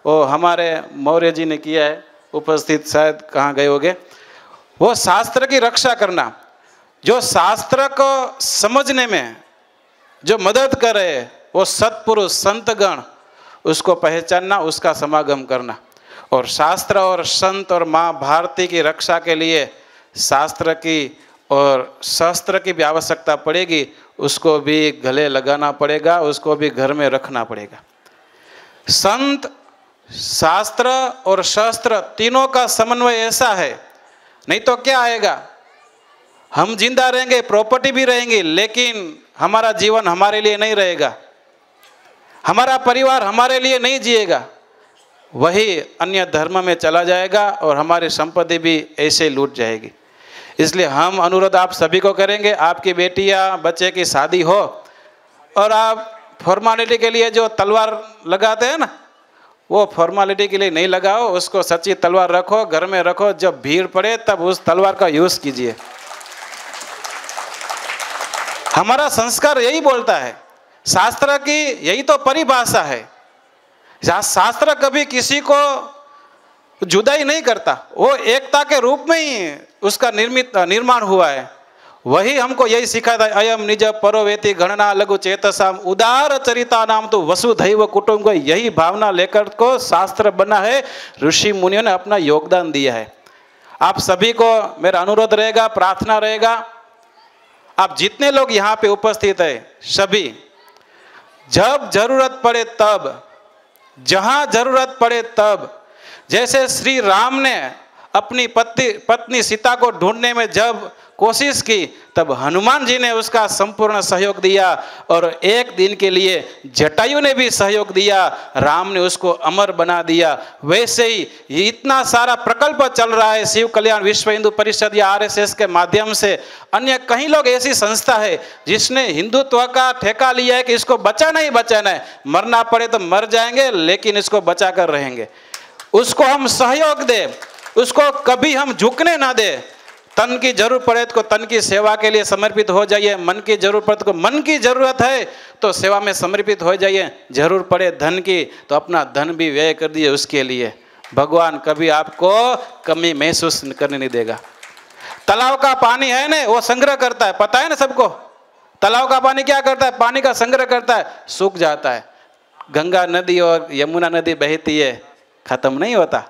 वो हमारे मौर्य जी ने किया है, उपस्थित शायद कहाँ गए होंगे। वो शास्त्र की रक्षा करना, जो शास्त्र को समझने में जो मदद करे, वो सत्पुरुष संतगण, उसको पहचानना, उसका समागम करना। और शास्त्र और संत और माँ भारती की रक्षा के लिए शास्त्र की और शस्त्र की भी आवश्यकता पड़ेगी, उसको भी गले लगाना पड़ेगा, उसको भी घर में रखना पड़ेगा। संत, शास्त्र और शस्त्र तीनों का समन्वय ऐसा है, नहीं तो क्या आएगा? हम जिंदा रहेंगे, प्रॉपर्टी भी रहेंगी, लेकिन हमारा जीवन हमारे लिए नहीं रहेगा, हमारा परिवार हमारे लिए नहीं जिएगा, वही अन्य धर्म में चला जाएगा और हमारी संपत्ति भी ऐसे लूट जाएगी। इसलिए हम अनुरोध आप सभी को करेंगे, आपकी बेटी या बच्चे की शादी हो और आप फॉर्मेलिटी के लिए जो तलवार लगाते हैं ना, वो फॉर्मेलिटी के लिए नहीं लगाओ, उसको सच्ची तलवार रखो, घर में रखो, जब भीड़ पड़े तब उस तलवार का यूज़ कीजिए। हमारा संस्कार यही बोलता है, शास्त्र की यही तो परिभाषा है। शास्त्र कभी किसी को जुदाई नहीं करता, वो एकता के रूप में ही उसका निर्माण हुआ है। वही हमको यही सिखाता है, अयम निज परोवेति गणना लघु चेतसाम उदार चरिता नाम तो वसुधैव कुटुंब को, यही भावना लेकर को शास्त्र बना है, ऋषि मुनियों ने अपना योगदान दिया है। आप सभी को मेरा अनुरोध रहेगा, प्रार्थना रहेगा, आप जितने लोग यहाँ पे उपस्थित है सभी, जब जरूरत पड़े तब, जहाँ जरूरत पड़े तब, जैसे श्री राम ने अपनी पत्नी सीता को ढूंढने में जब कोशिश की, तब हनुमान जी ने उसका संपूर्ण सहयोग दिया और एक दिन के लिए जटायु ने भी सहयोग दिया, राम ने उसको अमर बना दिया। वैसे ही ये इतना सारा प्रकल्प चल रहा है शिव कल्याण विश्व हिंदू परिषद या आरएसएस के माध्यम से, अन्य कई लोग ऐसी संस्था है जिसने हिंदुत्व का ठेका लिया है कि इसको बचाना ही बचाना है, मरना पड़े तो मर जाएंगे लेकिन इसको बचा कर रहेंगे। उसको हम सहयोग दे, उसको कभी हम झुकने ना दे। तन की जरूरत पड़े तो तन की सेवा के लिए समर्पित हो जाइए, मन की जरूरत पड़े तो मन की जरूरत है तो सेवा में समर्पित हो जाइए, जरूर पड़े धन की तो अपना धन भी व्यय कर दीजिए उसके लिए। भगवान कभी आपको कमी महसूस करने नहीं देगा। तालाब का पानी है ना, वो संग्रह करता है, पता है ना सबको। तालाब का पानी क्या करता है? पानी का संग्रह करता है, सूख जाता है। गंगा नदी और यमुना नदी बहती है, खत्म नहीं होता।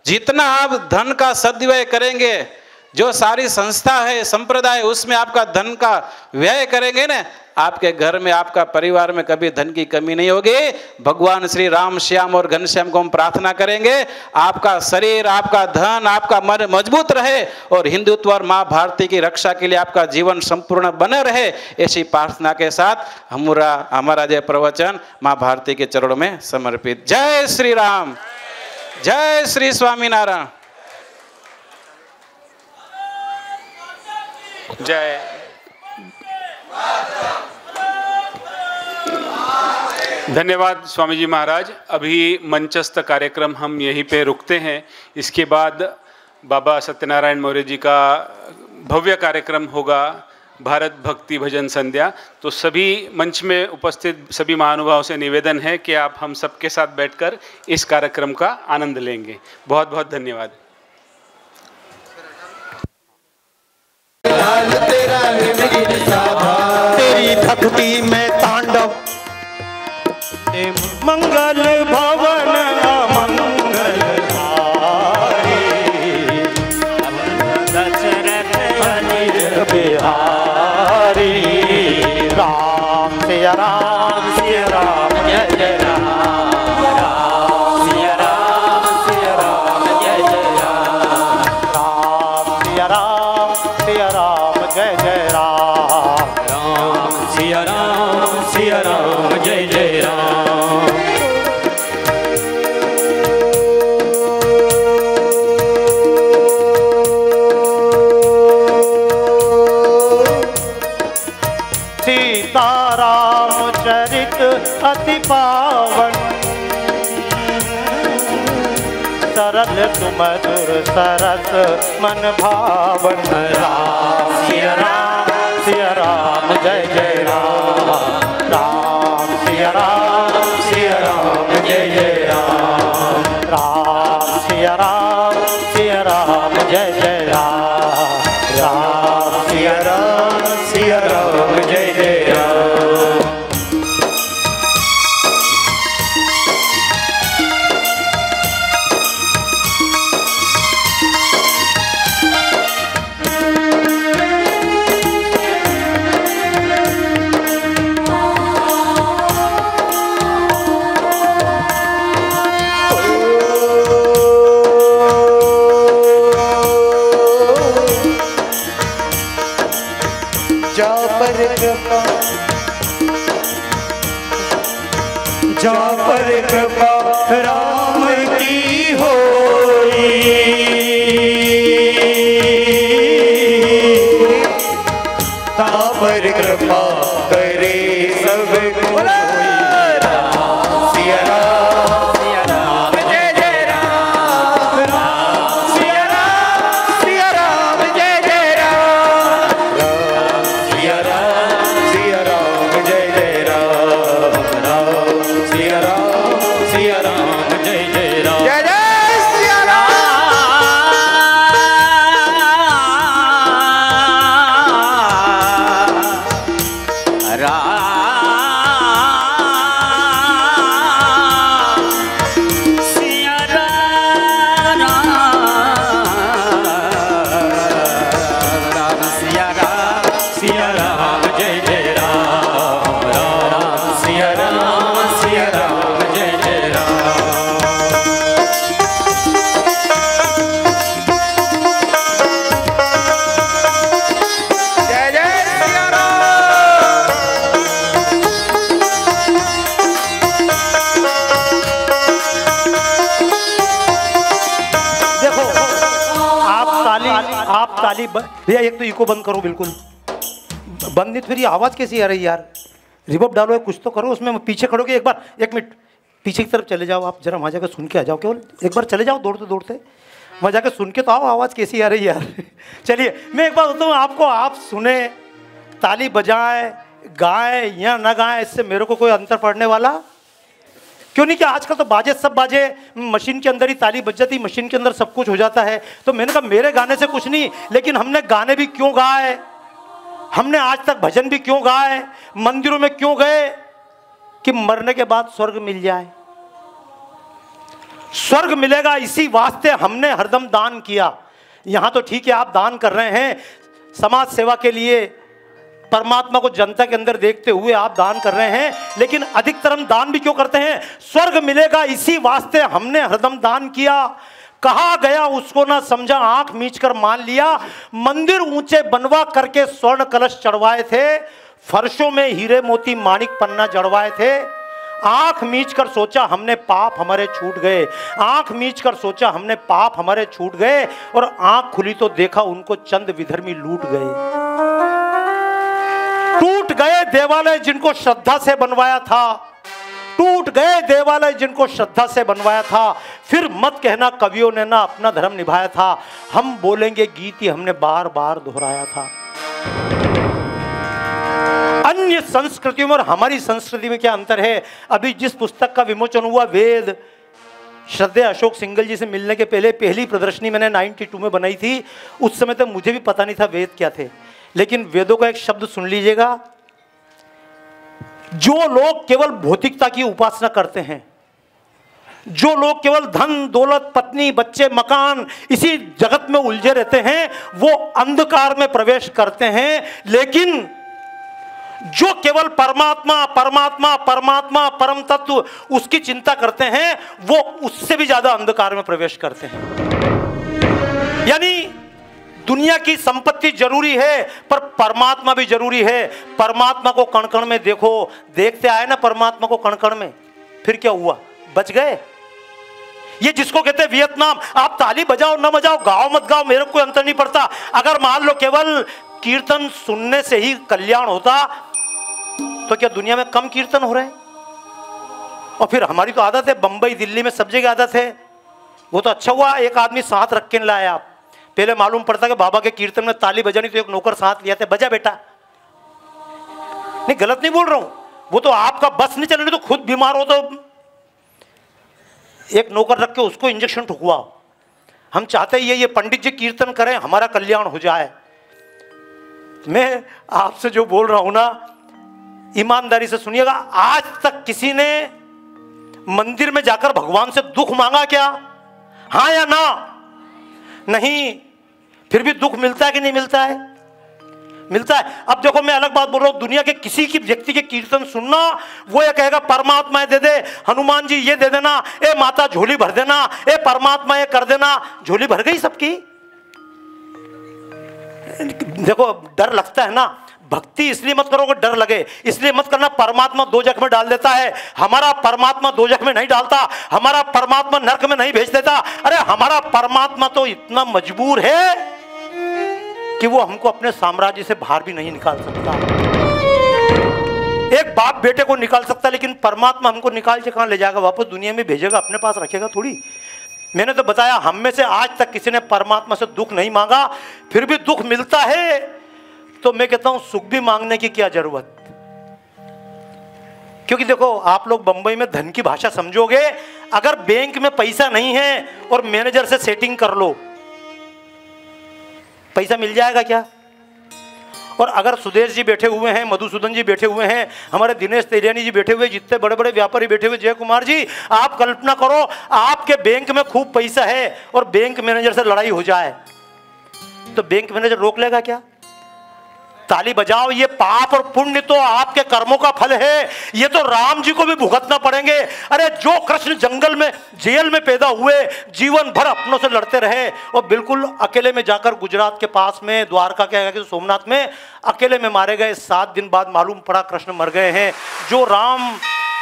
जितना आप धन का सदव्यय करेंगे, जो सारी संस्था है संप्रदाय उसमें आपका धन का व्यय करेंगे ना, आपके घर में आपका परिवार में कभी धन की कमी नहीं होगी। भगवान श्री राम श्याम और घनश्याम को हम प्रार्थना करेंगे आपका शरीर, आपका धन, आपका मन मजबूत रहे और हिंदुत्व और माँ भारती की रक्षा के लिए आपका जीवन संपूर्ण बने रहे। ऐसी प्रार्थना के साथ हमारा जय प्रवचन माँ भारती के चरणों में समर्पित। जय श्री राम, जय श्री स्वामीनारायण। जय। धन्यवाद स्वामी जी महाराज। अभी मंचस्थ कार्यक्रम हम यहीं पे रुकते हैं। इसके बाद बाबा सत्यनारायण मौर्य जी का भव्य कार्यक्रम होगा, भारत भक्ति भजन संध्या। तो सभी मंच में उपस्थित सभी महानुभावों से निवेदन है कि आप हम सबके साथ बैठकर इस कार्यक्रम का आनंद लेंगे। बहुत बहुत धन्यवाद। तेरी भक्ति में तांडव मंगल भवन अमंगल दशरथ बिहारी। राम सिया राम सिया राम जय जय राम, राम सिया राम सिया राम जय जय राम, राम सिया राम सिया राम जय जय राम, राम सिया राम जय जय राम। सीताराम चरित अति पावन, सरल सुमधुर सरस मन भावन। राम सिया राम जय जय राम, राम सिया राम जय जय राम, राम सिया राम जय जय राम, राम सिया राम जय जय राम। पर कृपा, जा पर कृपा राम की होई, ता पर कृपा करे सब कोई। सिया राम जय जय राम, सिया राम जय जय राम, सिया राम जय जय राम, सिया राम जय जय राम, जय जय सिया राम जय जय राम, सिया राम जय जय राम। जय जय सिया राम। देखो आप ताली भैया, एक तो इको बंद करो, बिल्कुल बंद नहीं, फिर ये आवाज़ कैसी आ रही है यार? रिवर्ब डालो, कुछ तो करो उसमें। पीछे खड़ोगे, एक बार 1 मिनट पीछे की तरफ चले जाओ आप, जरा वहाँ जाकर सुन के आ जाओ, केवल एक बार चले जाओ दौड़ते दौड़ते, वहाँ जाकर सुन के तो आओ आवाज़ कैसी आ रही है यार। चलिए मैं एक बार बताऊँ आपको, आप सुने, ताली बजाएं, गाएं या ना गाएं, इससे मेरे को कोई अंतर पड़ने वाला क्यों नहीं। कि आजकल तो बाजे, सब बाजे मशीन के अंदर ही ताली बज जाती, मशीन के अंदर सब कुछ हो जाता है। तो मैंने कहा मेरे गाने से कुछ नहीं, लेकिन हमने गाने भी क्यों गाए, हमने आज तक भजन भी क्यों गाए, मंदिरों में क्यों गए? कि मरने के बाद स्वर्ग मिल जाए। स्वर्ग मिलेगा इसी वास्ते हमने हरदम दान किया। यहां तो ठीक है आप दान कर रहे हैं समाज सेवा के लिए, परमात्मा को जनता के अंदर देखते हुए आप दान कर रहे हैं, लेकिन अधिकतर हम दान भी क्यों करते हैं? स्वर्ग मिलेगा इसी वास्ते हमने हरदम दान किया। कहा गया उसको ना समझा, आंख मीच कर मान लिया। मंदिर ऊंचे बनवा करके स्वर्ण कलश चढ़वाए थे, फर्शों में हीरे मोती माणिक पन्ना जड़वाए थे। आंख मीच कर सोचा हमने पाप हमारे छूट गए, आंख मीच कर सोचा हमने पाप हमारे छूट गए, और आंख खुली तो देखा उनको चंद विधर्मी लूट गए। टूट गए देवालय जिनको श्रद्धा से बनवाया था, टूट गए देवालय जिनको श्रद्धा से बनवाया था। फिर मत कहना कवियों ने ना अपना धर्म निभाया था, हम बोलेंगे गीत ही हमने बार बार दोहराया था। अन्य संस्कृतियों में और हमारी संस्कृति में क्या अंतर है? अभी जिस पुस्तक का विमोचन हुआ, वेद, श्रद्धेय अशोक सिंघल जी से मिलने के पहले पहली प्रदर्शनी मैंने 92 में बनाई थी। उस समय तक मुझे भी पता नहीं था वेद क्या थे, लेकिन वेदों का एक शब्द सुन लीजिएगा। जो लोग केवल भौतिकता की उपासना करते हैं, जो लोग केवल धन दौलत पत्नी बच्चे मकान इसी जगत में उलझे रहते हैं, वो अंधकार में प्रवेश करते हैं। लेकिन जो केवल परमात्मा परमात्मा परमात्मा परम तत्व उसकी चिंता करते हैं, वो उससे भी ज्यादा अंधकार में प्रवेश करते हैं। यानी दुनिया की संपत्ति जरूरी है, पर परमात्मा भी जरूरी है। परमात्मा को कण कण में देखो, देखते आए ना परमात्मा को कण कण में, फिर क्या हुआ? बच गए। ये जिसको कहते हैं वियतनाम, आप ताली बजाओ न बजाओ, गाओ मत गाओ, मेरे को कोई अंतर नहीं पड़ता। अगर मान लो केवल कीर्तन सुनने से ही कल्याण होता, तो क्या दुनिया में कम कीर्तन हो रहे हैं? और फिर हमारी तो आदत है, बंबई दिल्ली में सब जगह आदत है। वो तो अच्छा हुआ एक आदमी साथ रख के लाया। आप पहले मालूम पड़ता कि बाबा के कीर्तन में ताली बजानी तो एक नौकर साथ लिया था, बजा बेटा। नहीं, गलत नहीं बोल रहा हूं, वो तो आपका बस नहीं चलने तो खुद बीमार हो तो एक नौकर रख के उसको इंजेक्शन ठुकवाओ। हम चाहते ही ये पंडित जी कीर्तन करें, हमारा कल्याण हो जाए। मैं आपसे जो बोल रहा हूं ना, ईमानदारी से सुनिएगा। आज तक किसी ने मंदिर में जाकर भगवान से दुख मांगा क्या? हाँ या ना? नहीं। फिर भी दुख मिलता है कि नहीं मिलता है? मिलता है। अब देखो, मैं अलग बात बोल रहा हूं, दुनिया के किसी की व्यक्ति के कीर्तन सुनना, वो ये कहेगा परमात्मा ये दे दे, हनुमान जी ये दे देना, ए माता झोली भर देना, ए परमात्मा ये कर देना। झोली भर गई सबकी। देखो, डर लगता है ना, भक्ति इसलिए मत करो कि डर लगे, इसलिए मत करना परमात्मा दोजख में डाल देता है। हमारा परमात्मा दोजख में नहीं डालता, हमारा परमात्मा नरक में नहीं भेज देता। अरे हमारा परमात्मा तो इतना मजबूर है कि वो हमको अपने साम्राज्य से बाहर भी नहीं निकाल सकता। एक बाप बेटे को निकाल सकता, लेकिन परमात्मा हमको निकाल के कहां ले जाएगा? वापस दुनिया में भेजेगा, अपने पास रखेगा थोड़ी। मैंने तो बताया, हम में से आज तक किसी ने परमात्मा से दुख नहीं मांगा, फिर भी दुख मिलता है। तो मैं कहता हूं सुख भी मांगने की क्या जरूरत? क्योंकि देखो, आप लोग बंबई में धन की भाषा समझोगे। अगर बैंक में पैसा नहीं है और मैनेजर से सेटिंग कर लो, पैसा मिल जाएगा क्या? और अगर सुदेश जी बैठे हुए हैं, मधुसूदन जी बैठे हुए हैं, हमारे दिनेश तेलियानी जी बैठे हुए, जितने बड़े बड़े व्यापारी बैठे हुए, जय कुमार जी, आप कल्पना करो आपके बैंक में खूब पैसा है और बैंक मैनेजर से लड़ाई हो जाए, तो बैंक मैनेजर रोक लेगा क्या? ताली बजाओ। ये पाप और पुण्य तो आपके कर्मों का फल है, ये तो राम जी को भी भुगतना पड़ेंगे। अरे जो कृष्ण जंगल में जेल में पैदा हुए, जीवन भर अपनों से लड़ते रहे और बिल्कुल अकेले में जाकर गुजरात के पास में द्वारका के सोमनाथ में अकेले में मारे गए। 7 दिन बाद मालूम पड़ा कृष्ण मर गए हैं। जो राम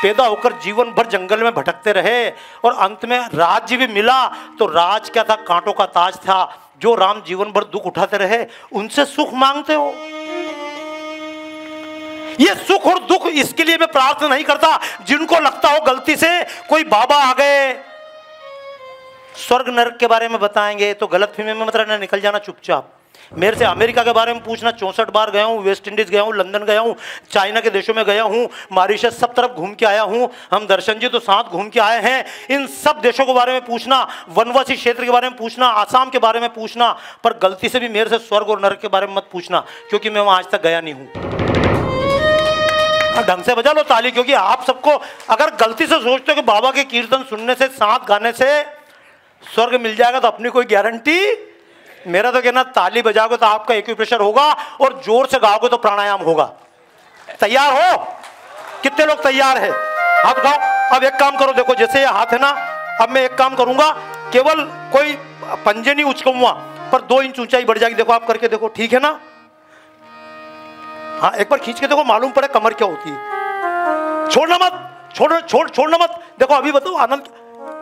पैदा होकर जीवन भर जंगल में भटकते रहे और अंत में राज्य भी मिला, तो राज क्या था? कांटों का ताज था। जो राम जीवन भर दुख उठाते रहे, उनसे सुख मांगते हो? ये सुख और दुख इसके लिए मैं प्रार्थना नहीं करता जिनको लगता हो गलती से कोई बाबा आ गए स्वर्ग नरक के बारे में बताएंगे तो गलत फहमी में मत रहना, निकल जाना चुपचाप। मेरे से अमेरिका के बारे में पूछना। 64 बार गया हूँ, वेस्ट इंडीज गया हूँ, लंदन गया हूँ, चाइना के देशों में गया हूँ, मॉरिशस, सब तरफ घूम के आया हूँ। हम दर्शन जी तो साथ घूम के आए हैं। इन सब देशों के बारे में पूछना, वनवासी क्षेत्र के बारे में पूछना, आसाम के बारे में पूछना, पर गलती से भी मेरे से स्वर्ग और नरक के बारे में मत पूछना, क्योंकि मैं वहाँ आज तक गया नहीं हूँ। ढंग से बजा लो ताली, क्योंकि आप सबको अगर गलती से सोचते हो कि बाबा के कीर्तन सुनने से, साथ गाने से स्वर्ग मिल जाएगा, तो अपनी कोई गारंटी। मेरा तो कहना, ताली बजाओगे तो आपका एक्यूप्रेशर होगा और जोर से गाओगे तो प्राणायाम होगा। तैयार हो? कितने लोग तैयार है? आप गाओ। अब एक काम करो, देखो जैसे ये हाथ है ना, अब मैं एक काम करूंगा, केवल कोई पंजे नहीं उचकूंगा, पर 2 इंच ऊंचाई बढ़ जाएगी। देखो आप करके देखो, ठीक है ना? हाँ, एक बार खींच के देखो, मालूम पड़े कमर क्या होती है। छोड़ना मत, छोड़ना मत। देखो अभी बताओ, आनंद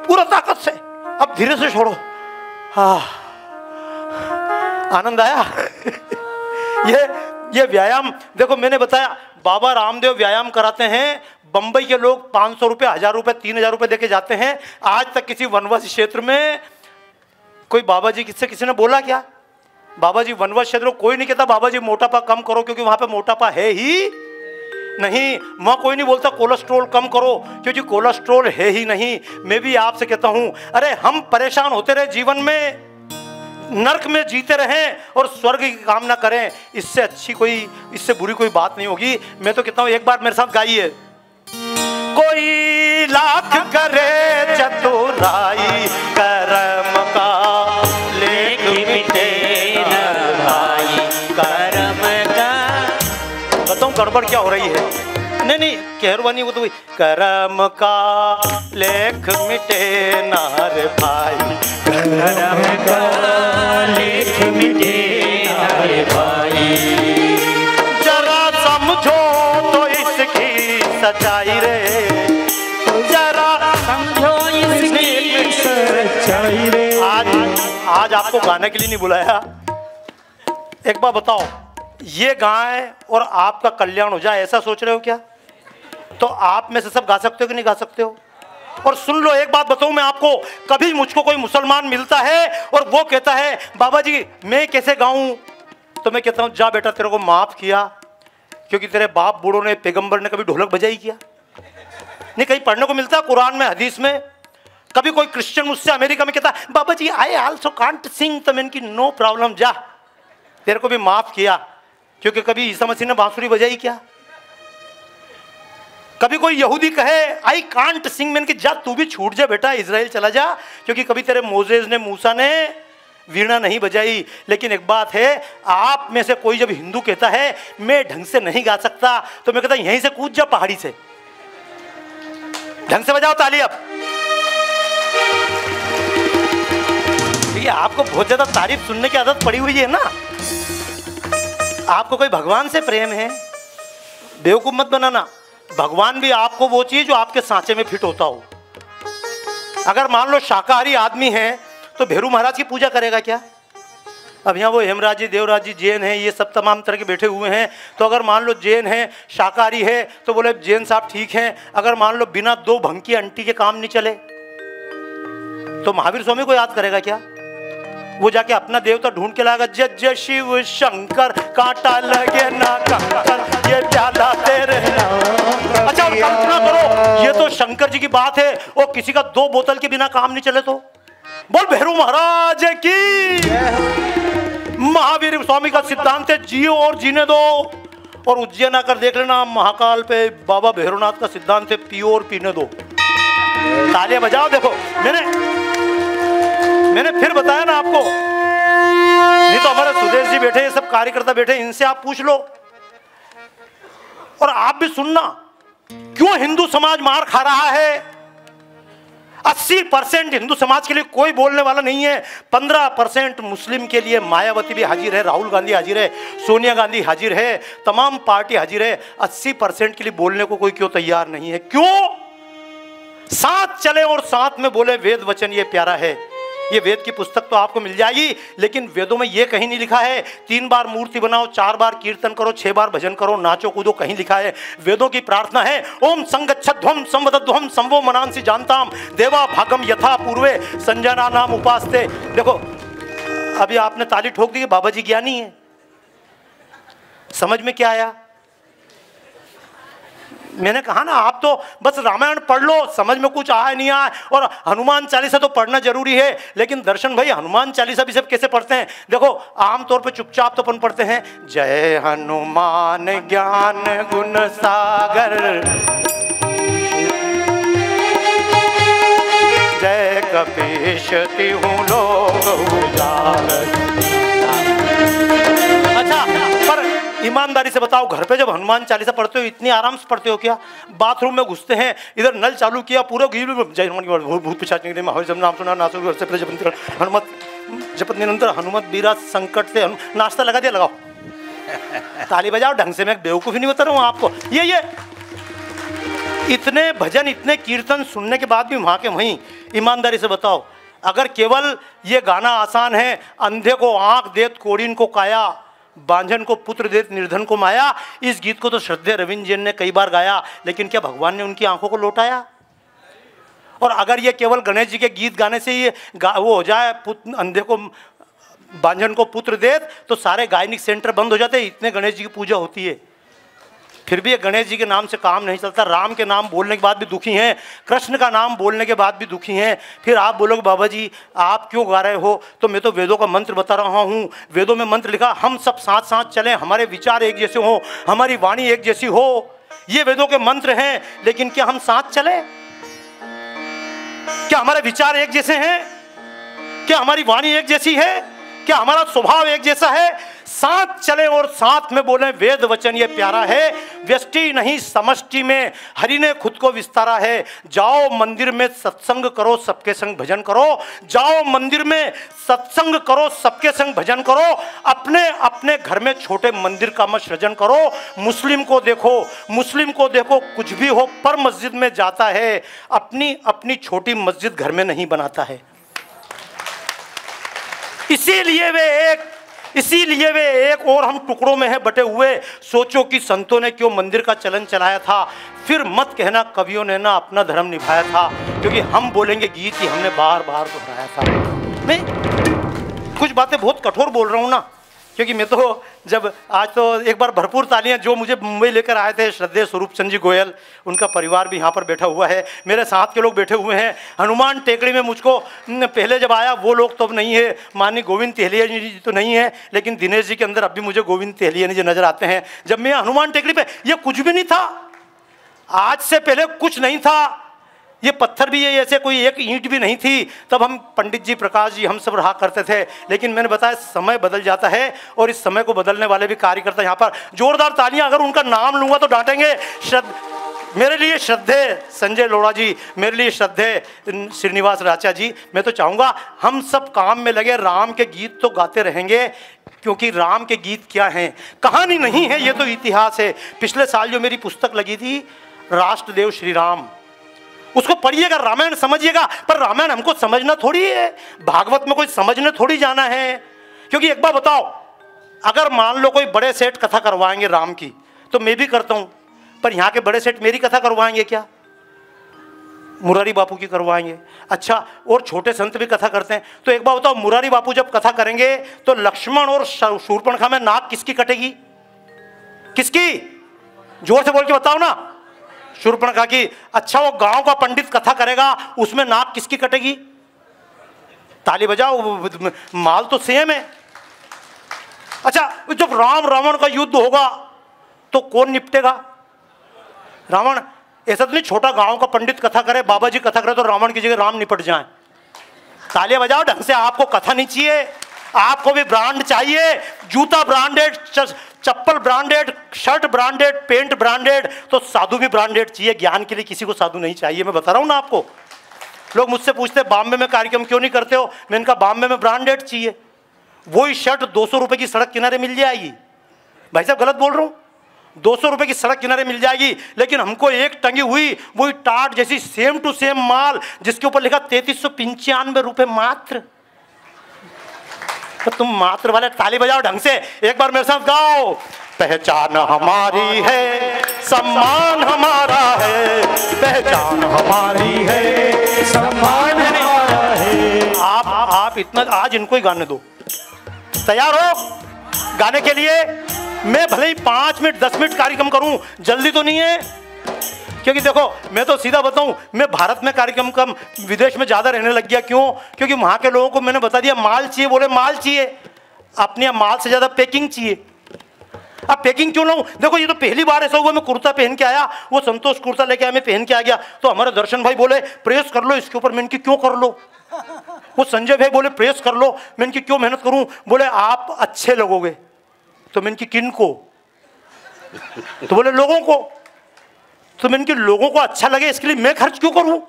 पूरा ताकत से, अब धीरे से छोड़ो। हाँ, आनंद आया? ये व्यायाम देखो, मैंने बताया बाबा रामदेव व्यायाम कराते हैं। बंबई के लोग 500 रुपये, 1000 रुपये, 3000 रुपये देके जाते हैं। आज तक किसी वनवासी क्षेत्र में कोई बाबा जी किसी ने बोला क्या? बाबा जी वनवास क्षेत्र में कोई नहीं कहता बाबा जी मोटापा कम करो, क्योंकि वहां पे मोटापा है ही नहीं। वहां कोई नहीं बोलता कोलेस्ट्रॉल कम करो, क्योंकि कोलेस्ट्रॉल है ही नहीं। मैं भी आपसे कहता हूं, अरे हम परेशान होते रहे जीवन में, नरक में जीते रहें और स्वर्ग की कामना करें, इससे अच्छी कोई, इससे बुरी कोई बात नहीं होगी। मैं तो कहता हूं, एक बार मेरे साथ गाइए। कोई लाख करे चतुराई कर्म का, लेख मिटे न भाई कर्म का। बताऊं गड़बड़ क्या हो रही है? नहीं, कहरवानी वो तो कर्म का लेख मिटे नार भाई, कर्म का लेख मिटे नार भाई। जरा समझो तो इसकी सच्चाई रे, जरा समझो इसकी सच्चाई रे। आज आपको गाने के लिए नहीं बुलाया। एक बार बताओ, ये गाएं और आपका कल्याण हो जाए, ऐसा सोच रहे हो क्या? तो आप में से सब गा सकते हो कि नहीं गा सकते हो? और सुन लो, एक बात बताऊं मैं आपको, कभी मुझको कोई मुसलमान मिलता है और वो कहता है बाबा जी मैं कैसे गाऊं, तो मैं कहता हूं जा बेटा, तेरे को माफ किया, क्योंकि तेरे बाप बूढ़ों ने, पैगंबर ने कभी ढोलक बजाई किया नहीं? कहीं पढ़ने को मिलता है कुरान में, हदीस में? कभी कोई क्रिश्चियन मुझसे अमेरिका में कहता बाबा जी आई आल्सो कांट सिंग, तो मैंने की नो प्रॉब्लम, जा तेरे को भी माफ किया, क्योंकि कभी ईसा मसीह ने बांसुरी बजाई क्या? कभी कोई यहूदी कहे आई कांट सिंग, मैंने कि जा तू भी छूट जा बेटा, इजराइल चला जा, क्योंकि कभी तेरे मोजेस ने, मूसा ने वीणा नहीं बजाई। लेकिन एक बात है, आप में से कोई जब हिंदू कहता है मैं ढंग से नहीं गा सकता, तो मैं कहता यहीं से कूद जा पहाड़ी से, ढंग से बजाओ ताली। अब ये आपको बहुत ज्यादा तारीफ सुनने की आदत पड़ी हुई है ना। आपको कोई भगवान से प्रेम है? बेवकूफ मत बनाना। भगवान भी आपको वो चीज जो आपके सांचे में फिट होता हो। अगर मान लो शाकाहारी आदमी है तो भेरू महाराज की पूजा करेगा क्या? अब यहाँ वो हेमराज जी, देवराज जी जैन हैं, ये सब तमाम तरह के बैठे हुए हैं। तो अगर मान लो जैन है, शाकाहारी है, तो बोले जैन साहब ठीक हैं। अगर मान लो बिना 2 भंग की अंटी के काम नहीं चले तो महावीर स्वामी को याद करेगा क्या? वो जाके अपना देवता ढूंढ के लाएगा, जय जय शिव शंकर, कांटा लगे ना कंकर, ये प्याला तेरे नाम। अच्छा और कल्पना करो, ये तो शंकर जी की बात है, और किसी का 2 बोतल के बिना काम नहीं चले तो बोल भैरू महाराज की। महावीर स्वामी का सिद्धांत है जियो और जीने दो। और उज्जैन आकर देख लेना, महाकाल पे बाबा भैरवनाथ का सिद्धांत है पियो और पीने दो। तालियां बजाओ। देखो मैंने फिर बताया ना आपको, नहीं तो हमारे सुदेश जी बैठे, सब कार्यकर्ता बैठे, इनसे आप पूछ लो। और आप भी सुनना, क्यों हिंदू समाज मार खा रहा है? 80% हिंदू समाज के लिए कोई बोलने वाला नहीं है। 15% मुस्लिम के लिए मायावती भी हाजिर है, राहुल गांधी हाजिर है, सोनिया गांधी हाजिर है, तमाम पार्टी हाजिर है। 80% के लिए बोलने को कोई क्यों तैयार नहीं है? क्यों? साथ चले और साथ में बोले वेद वचन ये प्यारा है। ये वेद की पुस्तक तो आपको मिल जाएगी, लेकिन वेदों में ये कहीं नहीं लिखा है 3 बार मूर्ति बनाओ, 4 बार कीर्तन करो, 6 बार भजन करो, नाचो कूदो। कहीं लिखा है? वेदों की प्रार्थना है ओम संगच्छध्वम संवदध्वम संवो मनांसि जानताम देवा भागम यथा पूर्वे संजना नाम उपास्ते। देखो अभी आपने ताली ठोक दी कि बाबा जी ज्ञानी है। समझ में क्या आया? मैंने कहा ना, आप तो बस रामायण पढ़ लो, समझ में कुछ आया नहीं आया। और हनुमान चालीसा तो पढ़ना जरूरी है, लेकिन दर्शन भाई हनुमान चालीसा भी सब कैसे पढ़ते हैं? देखो आमतौर पे चुपचाप तो अपन पढ़ते हैं, जय हनुमान ज्ञान गुण सागर, जय कपीश तिहु लोक उजागर। अच्छा पर ईमानदारी से बताओ, घर पे जब हनुमान चालीसा पढ़ते हो इतनी आराम से पढ़ते हो क्या? बाथरूम में घुसते हैं, इधर नल चालू किया, पूरा जय हनुमान भूत पिशाच निकले महावीर नाम सुना नासुर से जपत हनुमत जपत निरंतर हनुमत बीरा संकट से नाश्ता लगा दिया। लगाओ ताली बजाओ ढंग से। मैं बेवकूफ़ी नहीं बता रहा हूँ आपको। ये इतने भजन इतने कीर्तन सुनने के बाद भी वहाँ के वहीं, ईमानदारी से बताओ, अगर केवल ये गाना आसान है, अंधे को आँख देत कोड़ीन को काया, बांझन को पुत्र देत निर्धन को माया, इस गीत को तो श्रद्धेय रविंद्र जैन ने कई बार गाया, लेकिन क्या भगवान ने उनकी आंखों को लौटाया? और अगर ये केवल गणेश जी के गीत गाने से ये वो हो जाए, अंधे को बांझन को पुत्र देत, तो सारे गायनिक सेंटर बंद हो जाते। इतने गणेश जी की पूजा होती है, फिर भी ये गणेश जी के नाम से काम नहीं चलता। राम के नाम बोलने के बाद भी दुखी हैं, कृष्ण का नाम बोलने के बाद भी दुखी हैं। फिर आप बोलोगे बाबा जी आप क्यों गा रहे हो? तो मैं तो वेदों का मंत्र बता रहा हूँ। वेदों में मंत्र लिखा, हम सब साथ साथ चलें, हमारे विचार एक जैसे हो, हमारी वाणी एक जैसी हो। ये वेदों के मंत्र हैं, लेकिन क्या हम साथ चले? क्या हमारे विचार एक जैसे हैं? क्या हमारी वाणी एक जैसी है? क्या हमारा स्वभाव एक जैसा है? साथ चले और साथ में बोले वेद वचन ये प्यारा है। व्यष्टि नहीं समष्टि में हरि ने खुद को विस्तारा है। जाओ मंदिर में सत्संग करो, सबके संग भजन करो। जाओ मंदिर में सत्संग करो, सबके संग भजन करो। अपने अपने घर में छोटे मंदिर का मत सृजन करो। मुस्लिम को देखो कुछ भी हो पर मस्जिद में जाता है, अपनी अपनी छोटी मस्जिद घर में नहीं बनाता है। इसीलिए वे एक और हम टुकड़ों में है बटे हुए। सोचो कि संतों ने क्यों मंदिर का चलन चलाया था, फिर मत कहना कवियों ने ना अपना धर्म निभाया था, क्योंकि हम बोलेंगे गीत ही हमने बार बार दोहराया था। मैं कुछ बातें बहुत कठोर बोल रहा हूँ ना, क्योंकि मैं तो जब आज तो एक बार भरपूर तालियां, जो मुझे मुंबई लेकर आए थे श्रद्धेय स्वरूप चंद जी गोयल, उनका परिवार भी यहाँ पर बैठा हुआ है, मेरे साथ के लोग बैठे हुए हैं। हनुमान टेकड़ी में मुझको पहले जब आया वो लोग तो अब नहीं है, माननीय गोविंद तेहलिया जी तो नहीं है, लेकिन दिनेश जी के अंदर अब भी मुझे गोविंद तेहलिया जी नजर आते हैं। जब मैं हनुमान टेकड़ी पे, ये कुछ भी नहीं था, आज से पहले कुछ नहीं था, ये पत्थर भी है, ऐसे कोई एक ईंट भी नहीं थी। तब हम पंडित जी, प्रकाश जी, हम सब रहा करते थे। लेकिन मैंने बताया समय बदल जाता है, और इस समय को बदलने वाले भी कार्यकर्ता यहाँ पर, जोरदार तालियां। अगर उनका नाम लूंगा तो डांटेंगे। मेरे लिए श्रद्धेय संजय लोढ़ा जी, मेरे लिए श्रद्धेय श्रीनिवास राचा जी, मैं तो चाहूँगा हम सब काम में लगे, राम के गीत तो गाते रहेंगे, क्योंकि राम के गीत क्या हैं, कहानी नहीं है, ये तो इतिहास है। पिछले साल जो मेरी पुस्तक लगी थी राष्ट्रदेव श्री राम, उसको पढ़िएगा, रामायण समझिएगा, पर रामायण हमको समझना थोड़ी है, भागवत में कोई समझने थोड़ी जाना है। क्योंकि एक बार बताओ, अगर मान लो कोई बड़े सेठ कथा करवाएंगे राम की, तो मैं भी करता हूँ, पर यहाँ के बड़े सेठ मेरी कथा करवाएंगे क्या? मुरारी बापू की करवाएंगे। अच्छा, और छोटे संत भी कथा करते हैं, तो एक बार बताओ, मुरारी बापू जब कथा करेंगे तो लक्ष्मण और शूर्पणखा में नाक किसकी कटेगी? किसकी? जोर से बोल के बताओ ना। शूर्पणखा की। अच्छा, वो गांव का पंडित कथा करेगा, उसमें नाक किसकी कटेगी? ताली बजाओ, माल तो सेम है। अच्छा, जब राम रावण का युद्ध होगा तो कौन निपटेगा? रावण। ऐसा तो नहीं छोटा गांव का पंडित कथा करे, बाबा जी कथा करे तो रावण की जगह राम निपट जाए। तालियां बजाओ ढंग से। आपको कथा नहीं चाहिए, आपको भी ब्रांड चाहिए, जूता ब्रांडेड, चप्पल branded, shirt branded, pant branded, तो साधु भी ब्रांडेड चाहिए। ज्ञान के लिए किसी को साधु नहीं चाहिए, मैं बता रहा हूं ना आपको। लोग मुझसे पूछते बॉम्बे में कार्यक्रम क्यों नहीं करते हो, मैं इनका बॉम्बे में ब्रांडेड चाहिए। वही शर्ट 200 रुपए की सड़क किनारे मिल जाएगी। भाई साहब गलत बोल रहा हूं? 200 रुपए की सड़क किनारे मिल जाएगी, लेकिन हमको एक टंगी हुई वही टाट जैसी सेम टू सेम माल, जिसके ऊपर लिखा 3395 रुपए मात्र। तो तुम मात्र वाले ताली बजाओ ढंग से। एक बार मेरे साथ गाओ। पहचान हमारी है, सम्मान हमारा है, पहचान हमारी है, सम्मान हमारा है। आप इतना आज इनको ही गाने दो। तैयार हो गाने के लिए? मैं भले ही 5 मिनट 10 मिनट कार्यक्रम करूं, जल्दी तो नहीं है। क्योंकि देखो, मैं तो सीधा बताऊं, मैं भारत में कार्यक्रम कम, विदेश में ज्यादा रहने लग गया। क्यों? क्योंकि वहां के लोगों को मैंने बता दिया माल चाहिए, बोले माल चाहिए। अपने माल से ज्यादा पैकिंग चाहिए। अब पैकिंग क्यों लाऊं? देखो, ये तो पहली बार ऐसा हुआ मैं कुर्ता पहन के आया, वो संतोष कुर्ता लेके आया, मैं पहन के आ गया, तो हमारे दर्शन भाई बोले प्रेस कर लो इसके ऊपर। मैंने क्यों कर लो? वो संजय भाई बोले प्रेस कर लो। मैंने क्यों मेहनत करूं? बोले आप अच्छे लगोगे। तो मैंने किन को? तो बोले लोगों को। तो मैंने लोगों को अच्छा लगे इसके लिए मैं खर्च क्यों करूं?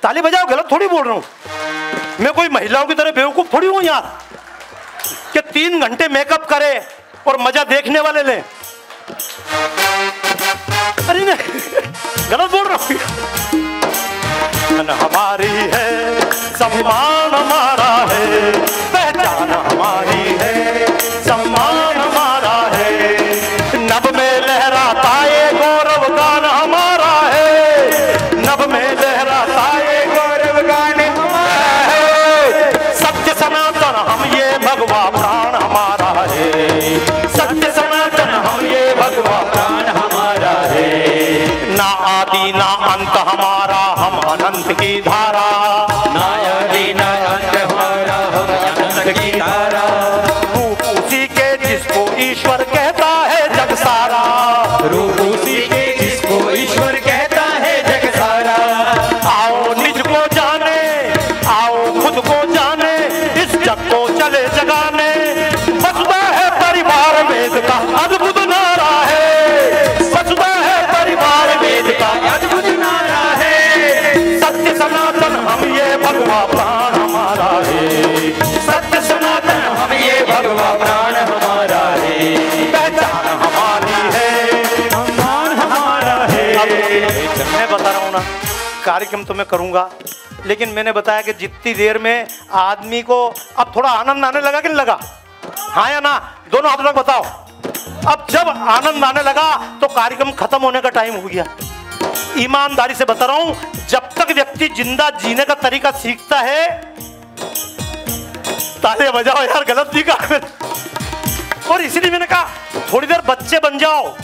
ताली बजाओ। गलत थोड़ी बोल रहा हूं मैं, कोई महिलाओं की तरह बेवकूफ थोड़ी हूं यार कि 3 घंटे मेकअप करे और मजा देखने वाले लें। अरे नहीं, गलत बोल रहा हूं। हमारी है, सम्मान हमारा है, पहचान हमारी है, सम्मान हमारा है। नभ में लहराता ये गौरव गान हमारा है, नभ में लहराता ये गौरव गान हमारा है। सत्य सनातन हम ये भगवा प्राण हमारा है, सत्य सनातन हम ये भगवा प्राण हमारा है। ना आदि ना अंत हमारा, हम अनंत की धारा। ना आदि ना अंत हमारा, हम अनंत की धारा। रूप उसी के जिसको ईश्वर कहता है जग सारा, रूप उसी के जिसको ईश्वर कहता है जग सारा। आओ निज को जाने, आओ खुद को जाने, इस जग को चले जगाने। वसुधा है परिवार वेद का अद्भुत नारा है, वसुधा है परिवार वेद का अद्भुत नारा है। सत्य सनातन हम ये भगवा प्राण हमारा है, सत्य सनातन हम ये भगवा प्राण हमारा है। पहचान हमारी है, सम्मान हमारा है। मैं बता रहा हूँ ना, कार्यक्रम तो मैं करूँगा, लेकिन मैंने बताया कि जितनी देर में आदमी को अब थोड़ा आनंद आने लगा कि नहीं लगा? हाँ या ना? दोनों हाथ तक बताओ। अब जब आनंद आने लगा तो कार्यक्रम खत्म होने का टाइम हो गया। ईमानदारी से बता रहा हूं, जब तक व्यक्ति जिंदा जीने का तरीका सीखता है, तालियां बजाओ यार, गलत नहीं कहा। और इसीलिए मैंने कहा थोड़ी देर बच्चे बन जाओ।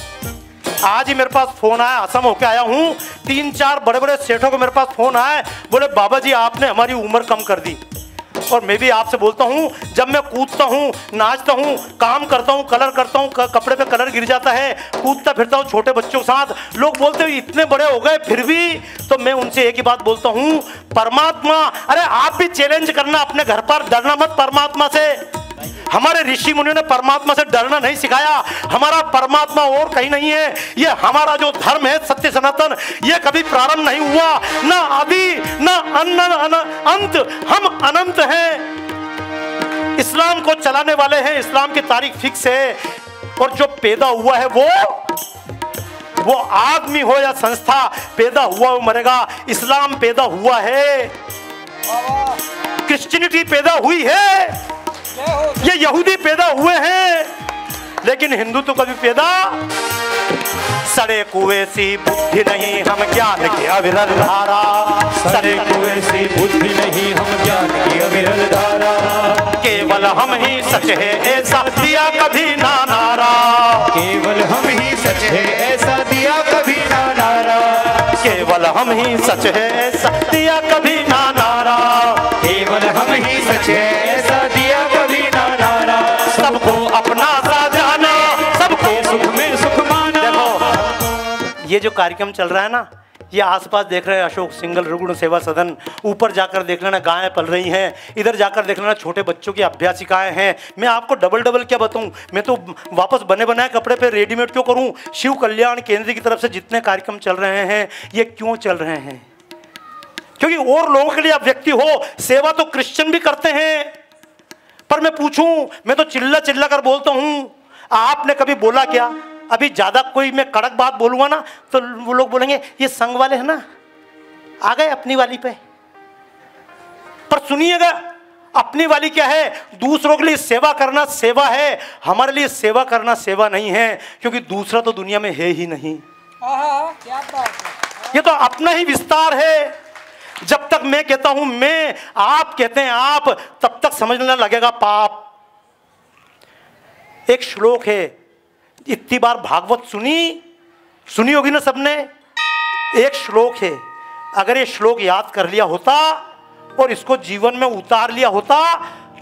आज ही मेरे पास फोन आया, असम होके आया हूं, 3-4 बड़े बड़े सेठों को मेरे पास फोन आया, बोले बाबा जी आपने हमारी उम्र कम कर दी। और मैं भी आपसे बोलता हूं, जब मैं कूदता हूं, नाचता हूं, काम करता हूं, कलर करता हूं, कपड़े पे कलर गिर जाता है, कूदता फिरता हूं छोटे बच्चों के साथ, लोग बोलते हैं इतने बड़े हो गए फिर भी, तो मैं उनसे एक ही बात बोलता हूं, परमात्मा, अरे आप भी चैलेंज करना अपने घर पर, डरना मत परमात्मा से। हमारे ऋषि मुनियों ने परमात्मा से डरना नहीं सिखाया। हमारा परमात्मा और कहीं नहीं है। ये हमारा जो धर्म है सत्य सनातन, ये कभी प्रारंभ नहीं हुआ, ना आदि ना अंत, हम अनंत हैं। इस्लाम को चलाने वाले हैं, इस्लाम की तारीख फिक्स है, और जो पैदा हुआ है वो आदमी हो या संस्था, पैदा हुआ वो मरेगा। इस्लाम पैदा हुआ है, क्रिश्चियनिटी पैदा हुई है, ये यहूदी पैदा हुए हैं, लेकिन हिंदू तो कभी पैदा। सड़े कुएं सी बुद्धि नहीं हम ज्ञान की अविरल धारा, सड़े कुएं सी बुद्धि नहीं हम ज्ञान की अविरल धारा, केवल हम ही सच है ऐसा दिया कभी ना नारा, केवल हम ही सच है ऐसा दिया कभी ना नारा, केवल हम ही सच है ऐसा दिया कभी ना नारा, केवल हम ही सच है ऐसा दिया कभी ना नारा, सबको अपना सा जाना, सबको सुख में सुख माना। देखो ये जो कार्यक्रम चल रहा है ना, ये आसपास देख रहे हैं अशोक सिंगल रुग्ण सेवा सदन, ऊपर जाकर देख लेना गायें पल रही हैं, इधर जाकर देख लेना छोटे बच्चों की अभ्यासिकाएं हैं। मैं आपको डबल क्या बताऊं, मैं तो वापस बने बनाए कपड़े पे रेडीमेड क्यों करूं। शिव कल्याण केंद्र की तरफ से जितने कार्यक्रम चल रहे हैं, ये क्यों चल रहे हैं? क्योंकि और लोगों के लिए आप व्यक्ति हो। सेवा तो क्रिश्चियन भी करते हैं, पर मैं पूछूं, मैं तो चिल्ला कर बोलता हूं, आपने कभी बोला क्या? अभी ज्यादा कोई मैं कड़क बात बोलूंगा ना तो वो लोग बोलेंगे ये संघ वाले हैं ना, आ गए अपनी वाली पे। पर सुनिएगा, अपनी वाली क्या है? दूसरों के लिए सेवा करना सेवा है, हमारे लिए सेवा करना सेवा नहीं है, क्योंकि दूसरा तो दुनिया में है ही नहीं। क्या बात है। ये तो अपना ही विस्तार है। जब तक मैं कहता हूं मैं, आप कहते हैं आप, तब तक समझने लगेगा पाप। एक श्लोक है, इतनी बार भागवत सुनी होगी ना सबने। एक श्लोक है, अगर ये श्लोक याद कर लिया होता और इसको जीवन में उतार लिया होता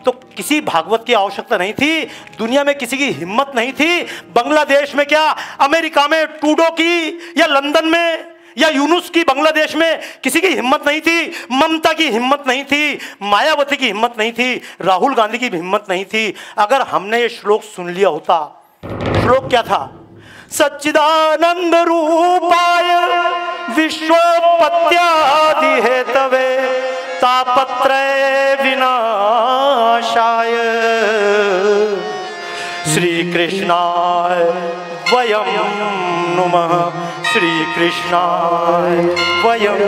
तो किसी भागवत की आवश्यकता नहीं थी, दुनिया में किसी की हिम्मत नहीं थी। बांग्लादेश में क्या, अमेरिका में ट्रूडो की, या लंदन में या यूनुस की बांग्लादेश में किसी की हिम्मत नहीं थी, ममता की हिम्मत नहीं थी, मायावती की हिम्मत नहीं थी, राहुल गांधी की भी हिम्मत नहीं थी। अगर हमने ये श्लोक सुन लिया होता। श्लोक क्या था? सच्चिदानंद रूपाय विश्वोत्पत्त्यादि हेतवे तापत्रय विनाशाय श्री कृष्णाय वयं नुमः, श्री कृष्णाय वयं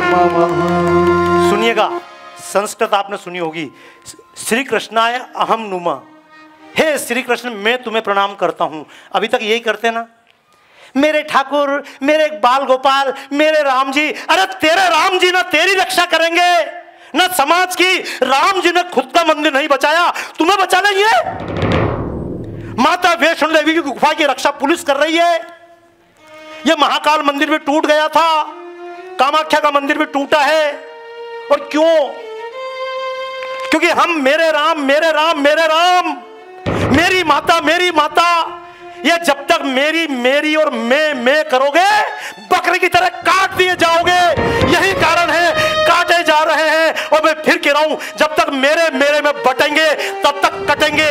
नमः। सुनिएगा, संस्कृत आपने सुनी होगी, श्री कृष्णाय अहम नुमः, हे श्री कृष्ण मैं तुम्हें प्रणाम करता हूं। अभी तक यही करते ना, मेरे ठाकुर, मेरे बाल गोपाल, मेरे राम जी। अरे तेरे राम जी ना तेरी रक्षा करेंगे ना समाज की। राम जी ने खुद का मंदिर नहीं बचाया, तुम्हें बचा लेंगे। माता वैष्णो देवी की गुफा की रक्षा पुलिस कर रही है। यह महाकाल मंदिर भी टूट गया था, कामाख्या का मंदिर भी टूटा है। और क्यों? क्योंकि हम मेरे राम मेरे राम मेरे राम, मेरी माता मेरी माता, ये जब तक मेरी मेरी और मैं करोगे, बकरे की तरह काट दिए जाओगे। यही कारण है काटे जा रहे हैं। और मैं फिर कह रहा हूं, जब तक मेरे मेरे में बटेंगे तब तक कटेंगे।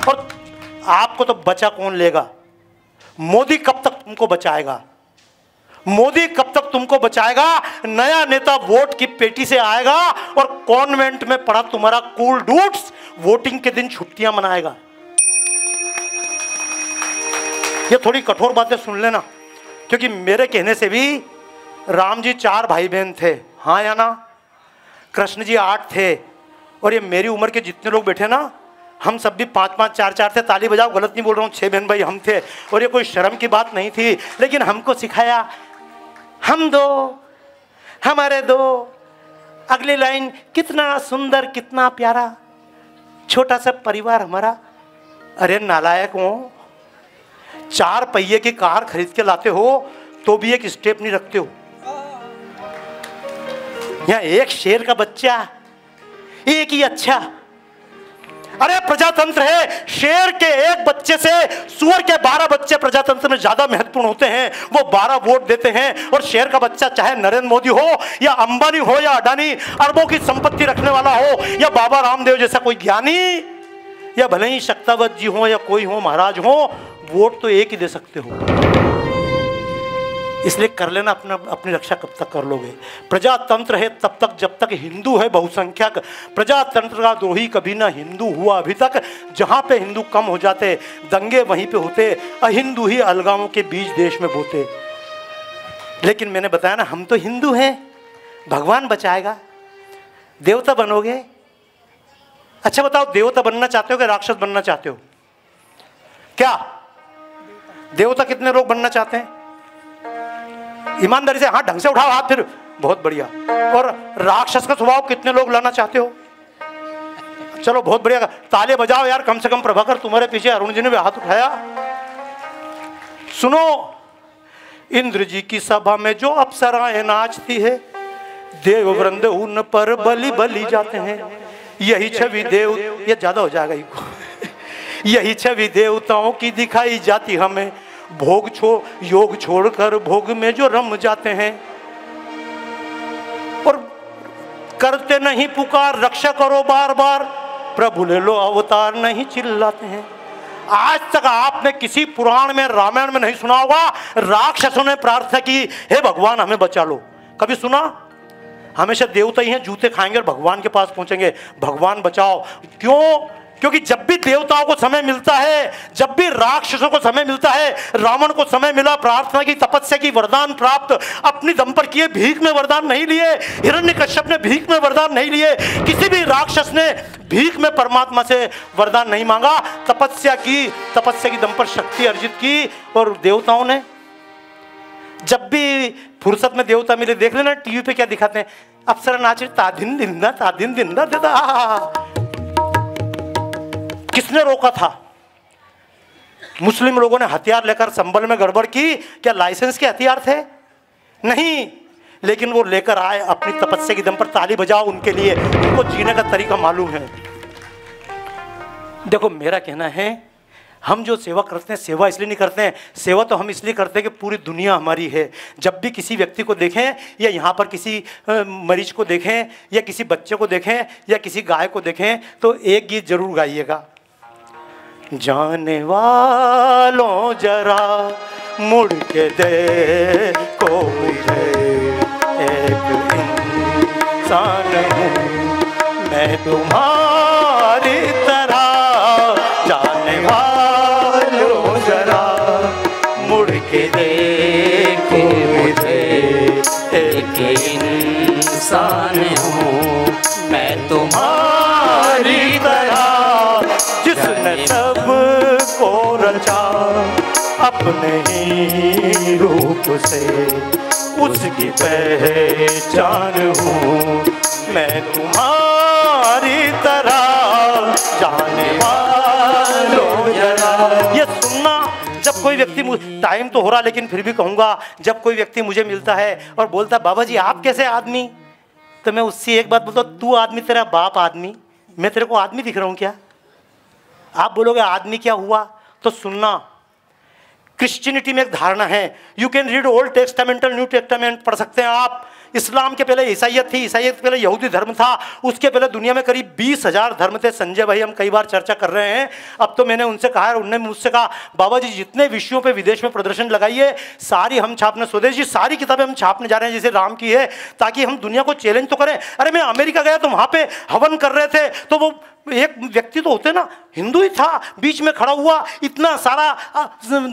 और आपको तो बचा कौन लेगा? मोदी कब तक तुमको बचाएगा? मोदी कब तक तुमको बचाएगा? नया नेता वोट की पेटी से आएगा और कॉन्वेंट में पड़ा तुम्हारा कूल डूड्स वोटिंग के दिन छुट्टियां मनाएगा। ये थोड़ी कठोर बातें सुन लेना, क्योंकि मेरे कहने से भी राम जी 4 भाई बहन थे, हाँ या ना? कृष्ण जी 8 थे, और ये मेरी उम्र के जितने लोग बैठे ना, हम सब भी 5-5 4-4 थे। ताली बजाओ, गलत नहीं बोल रहा हूँ, 6 बहन भाई हम थे। और ये कोई शर्म की बात नहीं थी, लेकिन हमको सिखाया, हम 2 हमारे 2। अगली लाइन, कितना सुंदर कितना प्यारा छोटा सा परिवार हमारा। अरे नालायक हो, 4 पहिए की कार खरीद के लाते हो तो भी एक स्टेप नहीं रखते हो। यहाँ एक शेर का बच्चा, एक ही अच्छा। अरे प्रजातंत्र है, शेर के एक बच्चे से सूअर के 12 बच्चे प्रजातंत्र में ज्यादा महत्वपूर्ण होते हैं। वो 12 वोट देते हैं और शेर का बच्चा चाहे नरेंद्र मोदी हो या अंबानी हो या अडानी अरबों की संपत्ति रखने वाला हो या बाबा रामदेव जैसा कोई ज्ञानी या भले ही शक्तावत जी हो या कोई हो महाराज हो, वोट तो एक ही दे सकते हो। इसलिए कर लेना, अपनी रक्षा कब तक कर लोगे। प्रजातंत्र है तब तक जब तक हिंदू है बहुसंख्यक। प्रजातंत्र का द्रोही कभी ना हिंदू हुआ अभी तक। जहां पे हिंदू कम हो जाते दंगे वहीं पे होते, अहिंदू ही अलगावों के बीज देश में बोते। लेकिन मैंने बताया ना, हम तो हिंदू हैं, भगवान बचाएगा, देवता बनोगे। अच्छा बताओ, देवता बनना चाहते हो कि राक्षस बनना चाहते हो? क्या देवता कितने लोग बनना चाहते हैं? ईमानदारी से हाथ ढंग से उठाओ हाथ, फिर बहुत बढ़िया। और राक्षस का स्वभाव कितने लोग लाना चाहते हो? चलो बहुत बढ़िया, ताले बजाओ यार कम से कम। प्रभाकर तुम्हारे पीछे अरुण जी ने भी हाथ उठाया। सुनो, इंद्र जी की सभा में जो अप्सराएं नाचती है, देव वृंद उन पर बलि बलि जाते हैं। यही छवि देव, ये ज्यादा हो जाएगा इनको। यही छवि देवताओं की दिखाई जाती हमें, योग छोड़कर भोग में जो रम जाते हैं। और करते नहीं पुकार, रक्षा करो बार बार, प्रभु ले लो अवतार, नहीं चिल्लाते हैं। आज तक आपने किसी पुराण में, रामायण में नहीं सुना होगा राक्षसों ने प्रार्थना की, हे भगवान हमें बचा लो। कभी सुना? हमेशा देवता ही हैं, जूते खाएंगे और भगवान के पास पहुंचेंगे, भगवान बचाओ। क्यों? क्योंकि जब भी देवताओं को समय मिलता है, जब भी राक्षसों को समय मिलता है, रावण को समय मिला प्रार्थना की, तपस्या की, वरदान प्राप्त, अपनी दम पर किए, भीख में वरदान नहीं लिए। हिरण्यकश्यप ने भीख में वरदान नहीं लिए। किसी भी राक्षस ने भीख में परमात्मा से वरदान नहीं मांगा, तपस्या की दम पर शक्ति अर्जित की। और देवताओं ने जब भी फुर्सत में देवता मिले, देख लेना टीवी पे क्या दिखाते हैं, अप्सरा नाचे तादिन दिन देता। किसने रोका था? मुस्लिम लोगों ने हथियार लेकर संभल में गड़बड़ की। क्या लाइसेंस के हथियार थे? नहीं, लेकिन वो लेकर आए अपनी तपस्या की दम पर। ताली बजाओ उनके लिए, उनको जीने का तरीका मालूम है। देखो मेरा कहना है, हम जो सेवा करते हैं, सेवा इसलिए नहीं करते हैं, सेवा तो हम इसलिए करते हैं कि पूरी दुनिया हमारी है। जब भी किसी व्यक्ति को देखें या यहाँ पर किसी मरीज को देखें या किसी बच्चे को देखें या किसी गाय को देखें तो एक गीत जरूर गाइएगा, जाने वालों जरा मुड़ के देखो मुझे, एक इंसान हूँ मैं तुम्हारी तरह, जाने वालों जरा मुड़ के देखो मुझे, एक इंसान हूँ मैं तुम्हारी तरह, जिसने सबको रचा अपने ही रूप से, उसकी पहचान हूँ मैं तुम्हारी तरह, जाने वालों जरा। ये सुनना, जब कोई व्यक्ति, टाइम तो हो रहा लेकिन फिर भी कहूँगा, जब कोई व्यक्ति मुझे मिलता है और बोलता है बाबा जी आप कैसे आदमी, तो मैं उससे एक बात बोलता हूँ, तू आदमी, तेरा बाप आदमी, मैं तेरे को आदमी दिख रहा हूँ क्या? आप बोलोगे आदमी क्या हुआ? तो सुनना, क्रिश्चियनिटी में एक धारणा है, you can read old testament और न्यू टेस्टामेंट, पढ़ सकते हैं आप। इस्लाम के पहले ईसाइयत थी, ईसाइयत के पहले यहूदी धर्म था, उसके पहले दुनिया में करीब 20,000 धर्म थे। संजय भाई हम कई बार चर्चा कर रहे हैं। अब तो मैंने उनसे कहा, उन्होंने मुझसे कहा बाबा जी जितने विषयों पे विदेश में प्रदर्शन लगाइए सारी हम छापने, स्वदेश जी सारी किताबें हम छापने जा रहे हैं जैसे राम की है, ताकि हम दुनिया को चैलेंज तो करें। अरे मैं अमेरिका गया तो वहाँ पे हवन कर रहे थे, तो वो एक व्यक्ति तो होते ना, हिंदू ही था, बीच में खड़ा हुआ, इतना सारा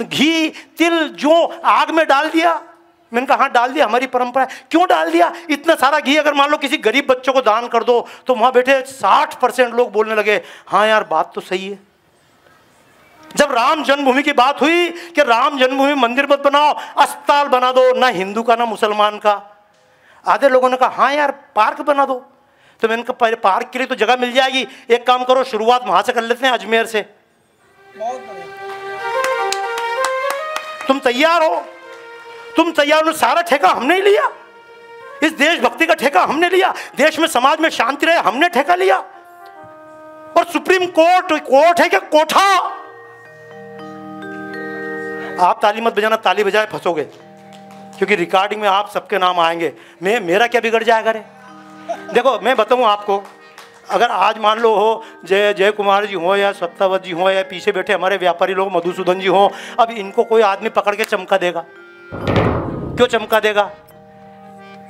घी तिल जो आग में डाल दिया। मैंने कहा हाँ डाल दिया, हमारी परंपरा है। क्यों डाल दिया इतना सारा घी? अगर मान लो किसी गरीब बच्चों को दान कर दो, तो वहां बैठे 60% लोग बोलने लगे हाँ यार बात तो सही है। जब राम जन्मभूमि की बात हुई कि राम जन्मभूमि मंदिर मत बनाओ, अस्पताल बना दो, ना हिंदू का ना मुसलमान का, आधे लोगों ने कहा हाँ यार पार्क बना दो। तो मैंने कहा पार्क के लिए तो जगह मिल जाएगी, एक काम करो शुरुआत वहां से कर लेते हैं, अजमेर से। तुम तैयार हो? तुम तैयार हो? सारा ठेका हमने ही लिया, इस देशभक्ति का ठेका हमने लिया, देश में समाज में शांति रहे हमने ठेका लिया। और सुप्रीम कोर्ट कोर्ट है क्या कोठा? आप ताली मत बजाना, ताली बजाए फंसोगे, क्योंकि रिकॉर्डिंग में आप सबके नाम आएंगे। मेरा क्या बिगड़ जाएगा रे? देखो मैं बताऊं आपको, अगर आज मान लो हो जय कुमार जी हो या सत्तावत जी हो या पीछे बैठे हमारे व्यापारी लोग मधुसूदन जी हो, अब इनको कोई आदमी पकड़ के चमका देगा। क्यों चमका देगा?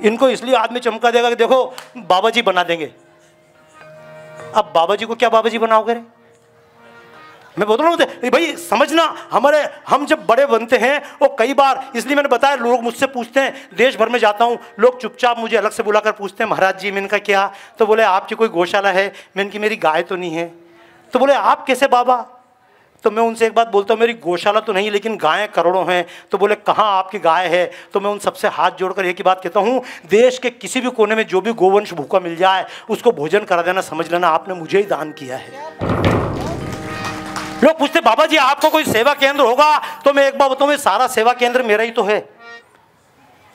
इनको इसलिए आदमी चमका देगा कि देखो बाबा जी बना देंगे। अब बाबा जी को क्या बाबा जी बनाओगे रे? मैं बोल रहा हूँ भाई समझना, हम जब बड़े बनते हैं वो कई बार, इसलिए मैंने बताया, लोग मुझसे पूछते हैं, देश भर में जाता हूँ, लोग चुपचाप मुझे अलग से बुलाकर पूछते हैं महाराज जी, मैंने कहा क्या? तो बोले आपकी कोई गौशाला है? मैंने की मेरी गाय तो नहीं है। तो बोले आप कैसे बाबा? तो मैं उनसे एक बात बोलता हूँ, मेरी गौशाला तो नहीं लेकिन गायें करोड़ों हैं। तो बोले कहाँ आपकी गाय है? तो मैं उन सबसे हाथ जोड़कर एक ही बात कहता हूँ, देश के किसी भी कोने में जो भी गोवंश भूखा मिल जाए उसको भोजन करा देना, समझ लेना आपने मुझे ही दान किया है। लोग पूछते बाबा जी आपको कोई सेवा केंद्र होगा? तो मैं एक बात बताऊं, सारा सेवा केंद्र मेरा ही तो है।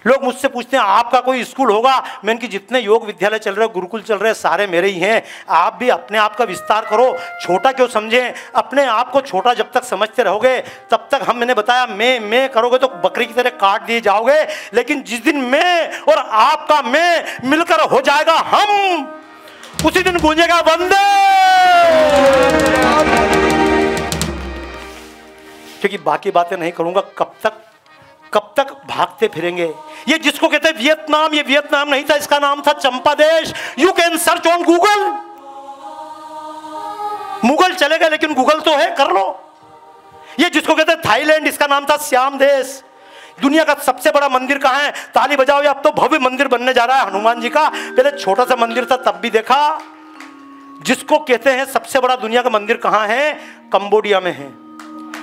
लोग मुझसे पूछते हैं आपका कोई स्कूल होगा? मैंने कि जितने योग विद्यालय चल रहे, गुरुकुल चल रहे, सारे मेरे ही हैं। आप भी अपने आप का विस्तार करो, छोटा क्यों समझें? अपने आप को छोटा जब तक समझते रहोगे तब तक, मैंने बताया, मैं करोगे तो बकरी की तरह काट दिए जाओगे, लेकिन जिस दिन मैं और आपका मैं मिलकर हो जाएगा हम, उसी दिन गूंजेगा वंदे। क्योंकि बाकी बातें नहीं करूंगा, कब तक भागते फिरेंगे? ये जिसको कहते हैं वियतनाम, ये वियतनाम नहीं था, इसका नाम था चंपा देश। You can search on Google. Mughal चले गए लेकिन गूगल तो है, कर लो। ये जिसको कहते हैं थाईलैंड, इसका नाम था श्याम देश। दुनिया का सबसे बड़ा मंदिर कहां है? ताली बजाओ। अब तो भव्य मंदिर बनने जा रहा है हनुमान जी का। पहले छोटा सा मंदिर था, तब भी देखा। जिसको कहते हैं सबसे बड़ा दुनिया का मंदिर कहां है? कंबोडिया में है।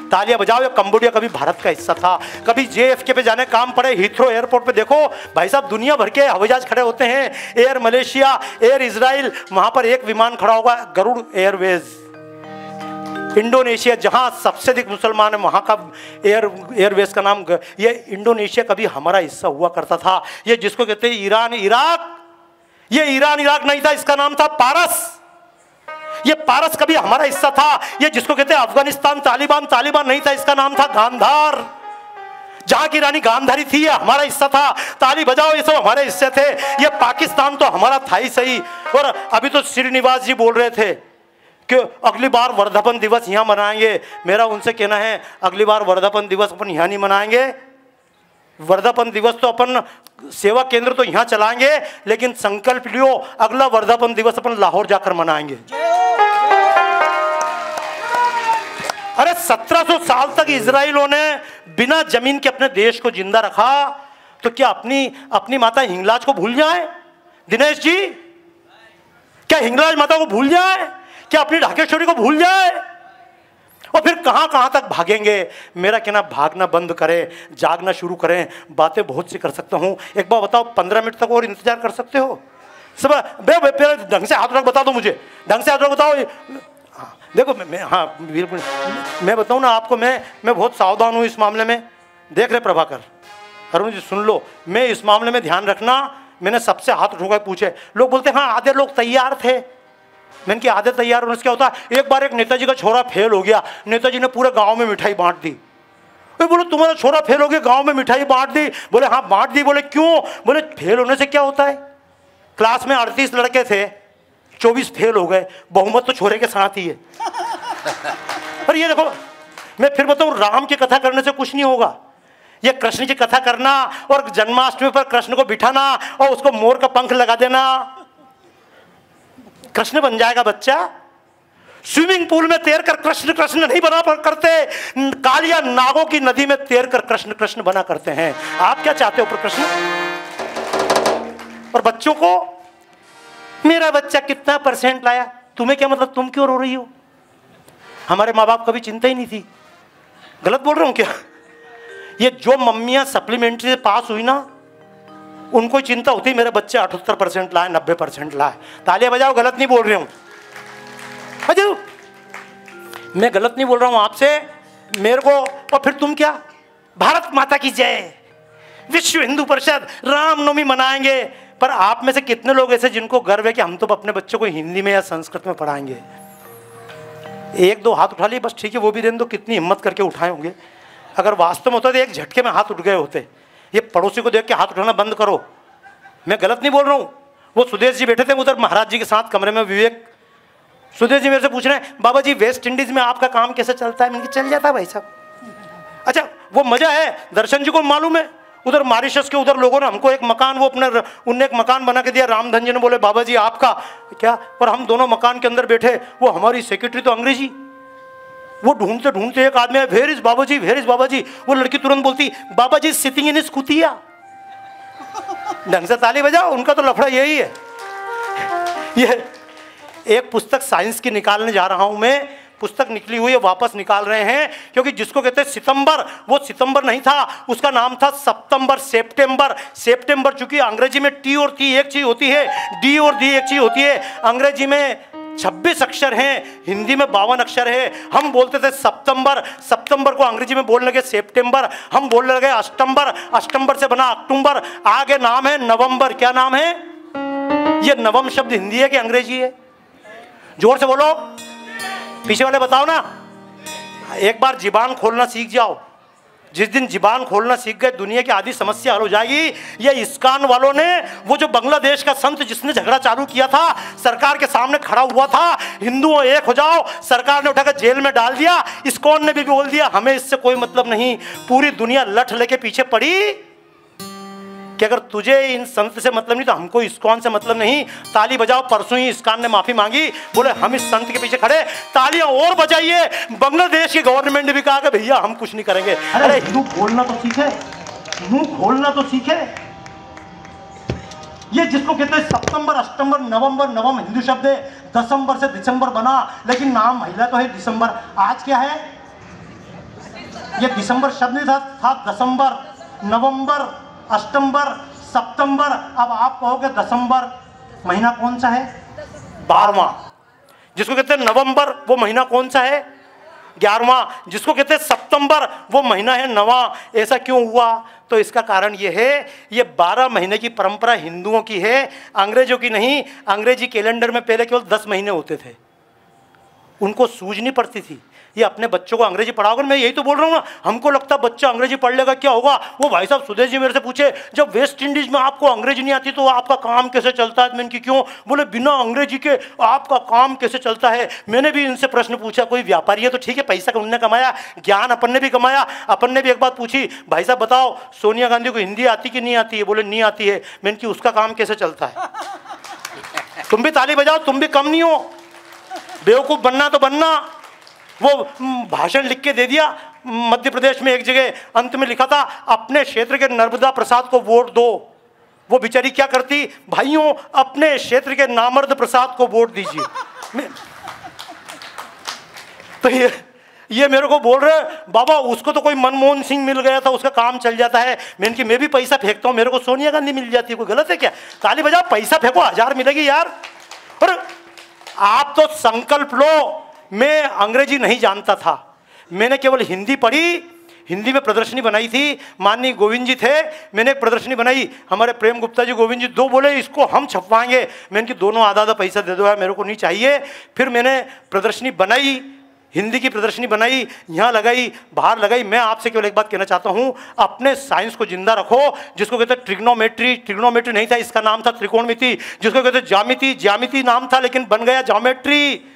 तालियां बजाओ। ये कंबोडिया कभी भारत का हिस्सा था। कभी JFK पे जाने काम पड़े, हीथ्रो एयरपोर्ट पे देखो भाई साहब, दुनिया भर के हवाई जहाज खड़े होते हैं। एयर मलेशिया, एयर इजराइल, वहां पर एक विमान खड़ा होगा, गरुड़ एयरवेज। इंडोनेशिया, जहां सबसे अधिक मुसलमान है, वहां का एयरवेज का नाम, ये इंडोनेशिया कभी हमारा हिस्सा हुआ करता था। ये जिसको कहते हैं ईरान इराक, ये ईरान इराक नहीं था, इसका नाम था पारस। ये पारस कभी हमारा हिस्सा था। ये जिसको कहते हैं अफगानिस्तान, तालिबान नहीं था, इसका नाम था गांधार। जहां की रानी गांधारी थी, ये हमारा हिस्सा था। ताली बजाओ, ये सब हमारे हिस्से थे। ये पाकिस्तान तो हमारा था ही सही। और अभी तो श्रीनिवास जी बोल रहे थे कि अगली बार वर्धापन दिवस यहां मनाएंगे। मेरा उनसे कहना है, अगली बार वर्धापन दिवस अपन यहां नहीं मनाएंगे। वर्धापन दिवस तो अपन सेवा केंद्र तो यहां चलाएंगे, लेकिन संकल्प लियो अगला वर्धापन दिवस अपन लाहौर जाकर मनाएंगे। अरे 1700 साल तक इजराइलों ने बिना जमीन के अपने देश को जिंदा रखा, तो क्या अपनी माता हिंगलाज को भूल जाए? दिनेश जी, क्या हिंगलाज माता को भूल जाए? क्या अपनी ढाकेश्वरी को भूल जाए? और फिर कहां तक भागेंगे? मेरा कहना, भागना बंद करें, जागना शुरू करें। बातें बहुत सी कर सकता हूं। एक बार बताओ, 15 मिनट तक और इंतजार कर सकते हो? सब ढंग से हाथ रख, बता दो मुझे, ढंग से हाथ रख, बताओ। देखो हाँ बिल्कुल, मैं बताऊं ना आपको, मैं बहुत सावधान हूं इस मामले में। देख रहे प्रभाकर, अरुण जी सुन लो, मैं इस मामले में ध्यान रखना। मैंने सबसे हाथ उठा पूछे, लोग बोलते हैं हाँ आधे लोग तैयार थे। मैंने कि आधे तैयार होने से क्या होता है? एक बार एक नेताजी का छोरा फेल हो गया, नेताजी ने पूरे गांव में मिठाई बांट दी। बोले तुम्हारा छोरा फेल हो गया, गांव में मिठाई बांट दी? बोले हाँ बांट दी। बोले क्यों? बोले फेल होने से क्या होता है? क्लास में 38 लड़के थे, 24 फेल हो गए, बहुमत तो छोरे के साथ ही है। पर ये देखो, मैं फिर बताऊं, राम की कथा करने से कुछ नहीं होगा। ये कृष्ण की कथा करना और जन्माष्टमी पर कृष्ण को बिठाना और उसको मोर का पंख लगा देना, कृष्ण बन जाएगा बच्चा। स्विमिंग पूल में तैर कर कृष्ण कृष्ण नहीं बना करते, कालिया नागों की नदी में तैर कर कृष्ण कृष्ण बना करते हैं। आप क्या चाहते हो पर कृष्ण? और बच्चों को, मेरा बच्चा कितना % लाया, तुम्हें क्या मतलब, तुम क्यों रो रही हो? हमारे माँ बाप कभी चिंता ही नहीं थी। गलत बोल रहा हूं क्या? ये जो मम्मियां सप्लीमेंट्री से पास हुई ना, उनको चिंता होती मेरे बच्चे 78% लाए, 90% लाए। तालियां बजाओ, गलत नहीं बोल रहा हूं। अजय मैं गलत नहीं बोल रहा हूं आपसे, मेरे को। और फिर तुम क्या, भारत माता की जय, विश्व हिंदू परिषद, रामनवमी मनाएंगे। पर आप में से कितने लोग ऐसे जिनको गर्व है कि हम तो अपने बच्चों को हिंदी में या संस्कृत में पढ़ाएंगे? एक दो हाथ उठा लिए बस, ठीक है, वो भी रहने दो, कितनी हिम्मत करके उठाए होंगे। अगर वास्तव में होता तो एक झटके में हाथ उठ गए होते। ये पड़ोसी को देख के हाथ उठाना बंद करो, मैं गलत नहीं बोल रहा हूँ। वो सुदेश जी बैठे थे उधर महाराज जी के साथ कमरे में, विवेक सुदेश जी मेरे से पूछ रहे हैं, बाबा जी वेस्ट इंडीज में आपका काम कैसे चलता है? मैंने कहा चल जाता है भाई साहब। अच्छा, वो मजा है, दर्शन जी को मालूम है, उधर मॉरिशस के उधर लोगों ने हमको एक मकान, वो अपने उनने एक मकान बना के दिया। रामधन जी ने बोले बाबा जी आपका क्या, और हम दोनों मकान के अंदर बैठे, वो हमारी सेक्रेटरी तो अंग्रेजी, वो ढूंढते ढूंढते एक आदमी, where is Baba ji, where is Baba ji. वो लड़की तुरंत बोलती बाबा जी सिटिंग इन हिज कुतिया। ढंग से ताली बजाओ, उनका तो लफड़ा यही है। ये एक पुस्तक साइंस की निकालने जा रहा हूं मैं, पुस्तक निकली हुई है, वापस निकाल रहे हैं, क्योंकि जिसको कहते हैं सितंबर, वो सितंबर नहीं था, उसका नाम था सितंबर, सेप्टेम्बर। सेप्टेम्बर चूंकि अंग्रेजी में टी और टी एक चीज होती है, डी और डी एक चीज होती है। अंग्रेजी में 26 अक्षर हैं, हिंदी में 52 अक्षर है। हम बोलते थे सितंबर, सितंबर को अंग्रेजी में बोलने लगे सेप्टेम्बर, हम बोलने लगे अष्टंबर, अष्टंबर से बना अक्टूबर, आगे नाम है नवंबर। क्या नाम है? ये नवम शब्द हिंदी है कि अंग्रेजी है? जोर से बोलो, पीछे वाले बताओ ना। एक बार जीबान खोलना सीख जाओ, जिस दिन जीबान खोलना सीख गए दुनिया की आधी समस्या हल हो जाएगी। ये इस्कान वालों ने, वो जो बांग्लादेश का संत जिसने झगड़ा चालू किया था, सरकार के सामने खड़ा हुआ था, हिंदुओं एक हो जाओ, सरकार ने उठाकर जेल में डाल दिया। इस्कॉन ने भी बोल दिया हमें इससे कोई मतलब नहीं। पूरी दुनिया लठ लेके पीछे पड़ी कि अगर तुझे इन संत से मतलब नहीं तो हमको इस्कॉन से मतलब नहीं। ताली बजाओ, परसों ही इस्कॉन ने माफी मांगी, बोले हम इस संत के पीछे खड़े। तालियां और बजाइए, बांग्लादेश की गवर्नमेंट ने भी कहा कि भैया हम कुछ नहीं करेंगे। अरे मुंह खोलना तो सीखे, मुंह खोलना तो सीखे। ये जिसको कहते हैं सितंबर, अष्टंबर, नवंबर, नवम हिंदू शब्द है, दिसंबर से दिसंबर बना, लेकिन नाम महिला तो है दिसंबर। आज क्या है? ये दिसंबर शब्द नहीं था दिसंबर, नवंबर, अष्टंबर, सितंबर। अब आप कहोगे दिसंबर महीना कौन सा है? 12वां। जिसको कहते हैं नवंबर, वो महीना कौन सा है? 11वां। जिसको कहते हैं सितंबर, वो महीना है 9वां। ऐसा क्यों हुआ? तो इसका कारण ये है, ये 12 महीने की परंपरा हिंदुओं की है, अंग्रेजों की नहीं। अंग्रेजी कैलेंडर में पहले केवल 10 महीने होते थे, उनको सूझ नहीं पड़ती थी। ये अपने बच्चों को अंग्रेजी पढ़ाओगे, मैं यही तो बोल रहा हूँ ना। हमको लगता है बच्चा अंग्रेजी पढ़ लेगा क्या होगा। वो भाई साहब सुदेश जी मेरे से पूछे, जब वेस्ट इंडीज में आपको अंग्रेजी नहीं आती तो आपका काम कैसे चलता है? मैंने कि क्यों? बोले बिना अंग्रेजी के आपका काम कैसे चलता है? मैंने भी इनसे प्रश्न पूछा, कोई व्यापारी है तो ठीक है, पैसा उनने कमाया, ज्ञान अपन ने भी कमाया। अपन ने भी एक बात पूछी, भाई साहब बताओ सोनिया गांधी को हिंदी आती कि नहीं आती है? बोले नहीं आती है। मैंने कि उसका काम कैसे चलता है? तुम भी ताली बजाओ, तुम भी कम नहीं हो। बेवकूफ़ बनना तो बनना। वो भाषण लिख के दे दिया। मध्य प्रदेश में एक जगह अंत में लिखा था, अपने क्षेत्र के नर्मदा प्रसाद को वोट दो। वो बेचारी क्या करती, भाइयों अपने क्षेत्र के नामर्द प्रसाद को वोट दीजिए। तो ये मेरे को बोल रहे बाबा उसको तो कोई मनमोहन सिंह मिल गया था, उसका काम चल जाता है। मैंने कि मैं भी पैसा फेंकता हूँ, मेरे को सोनिया गांधी मिल जाती है, कोई गलत है क्या? ताली बजाओ, पैसा फेंको, 1000 मिलेगी यार। और आप तो संकल्प लो। मैं अंग्रेजी नहीं जानता था, मैंने केवल हिंदी पढ़ी, हिंदी में प्रदर्शनी बनाई थी। माननीय गोविंद जी थे, मैंने एक प्रदर्शनी बनाई, हमारे प्रेम गुप्ता जी गोविंद जी, दो बोले इसको हम छपवाएंगे। मैंने कि दोनों आधा आधा पैसा दे दो यार, मेरे को नहीं चाहिए। फिर मैंने प्रदर्शनी बनाई, हिंदी की प्रदर्शनी बनाई, यहाँ लगाई, बाहर लगाई। मैं आपसे केवल एक बात कहना चाहता हूँ, अपने साइंस को जिंदा रखो। जिसको कहते हैं ट्रिग्नोमेट्री, ट्रिग्नोमेट्री नहीं था, इसका नाम था त्रिकोणमिति। जिसको कहते हैं ज्यामिति, ज्यामिति नाम था लेकिन बन गया ज्योमेट्री।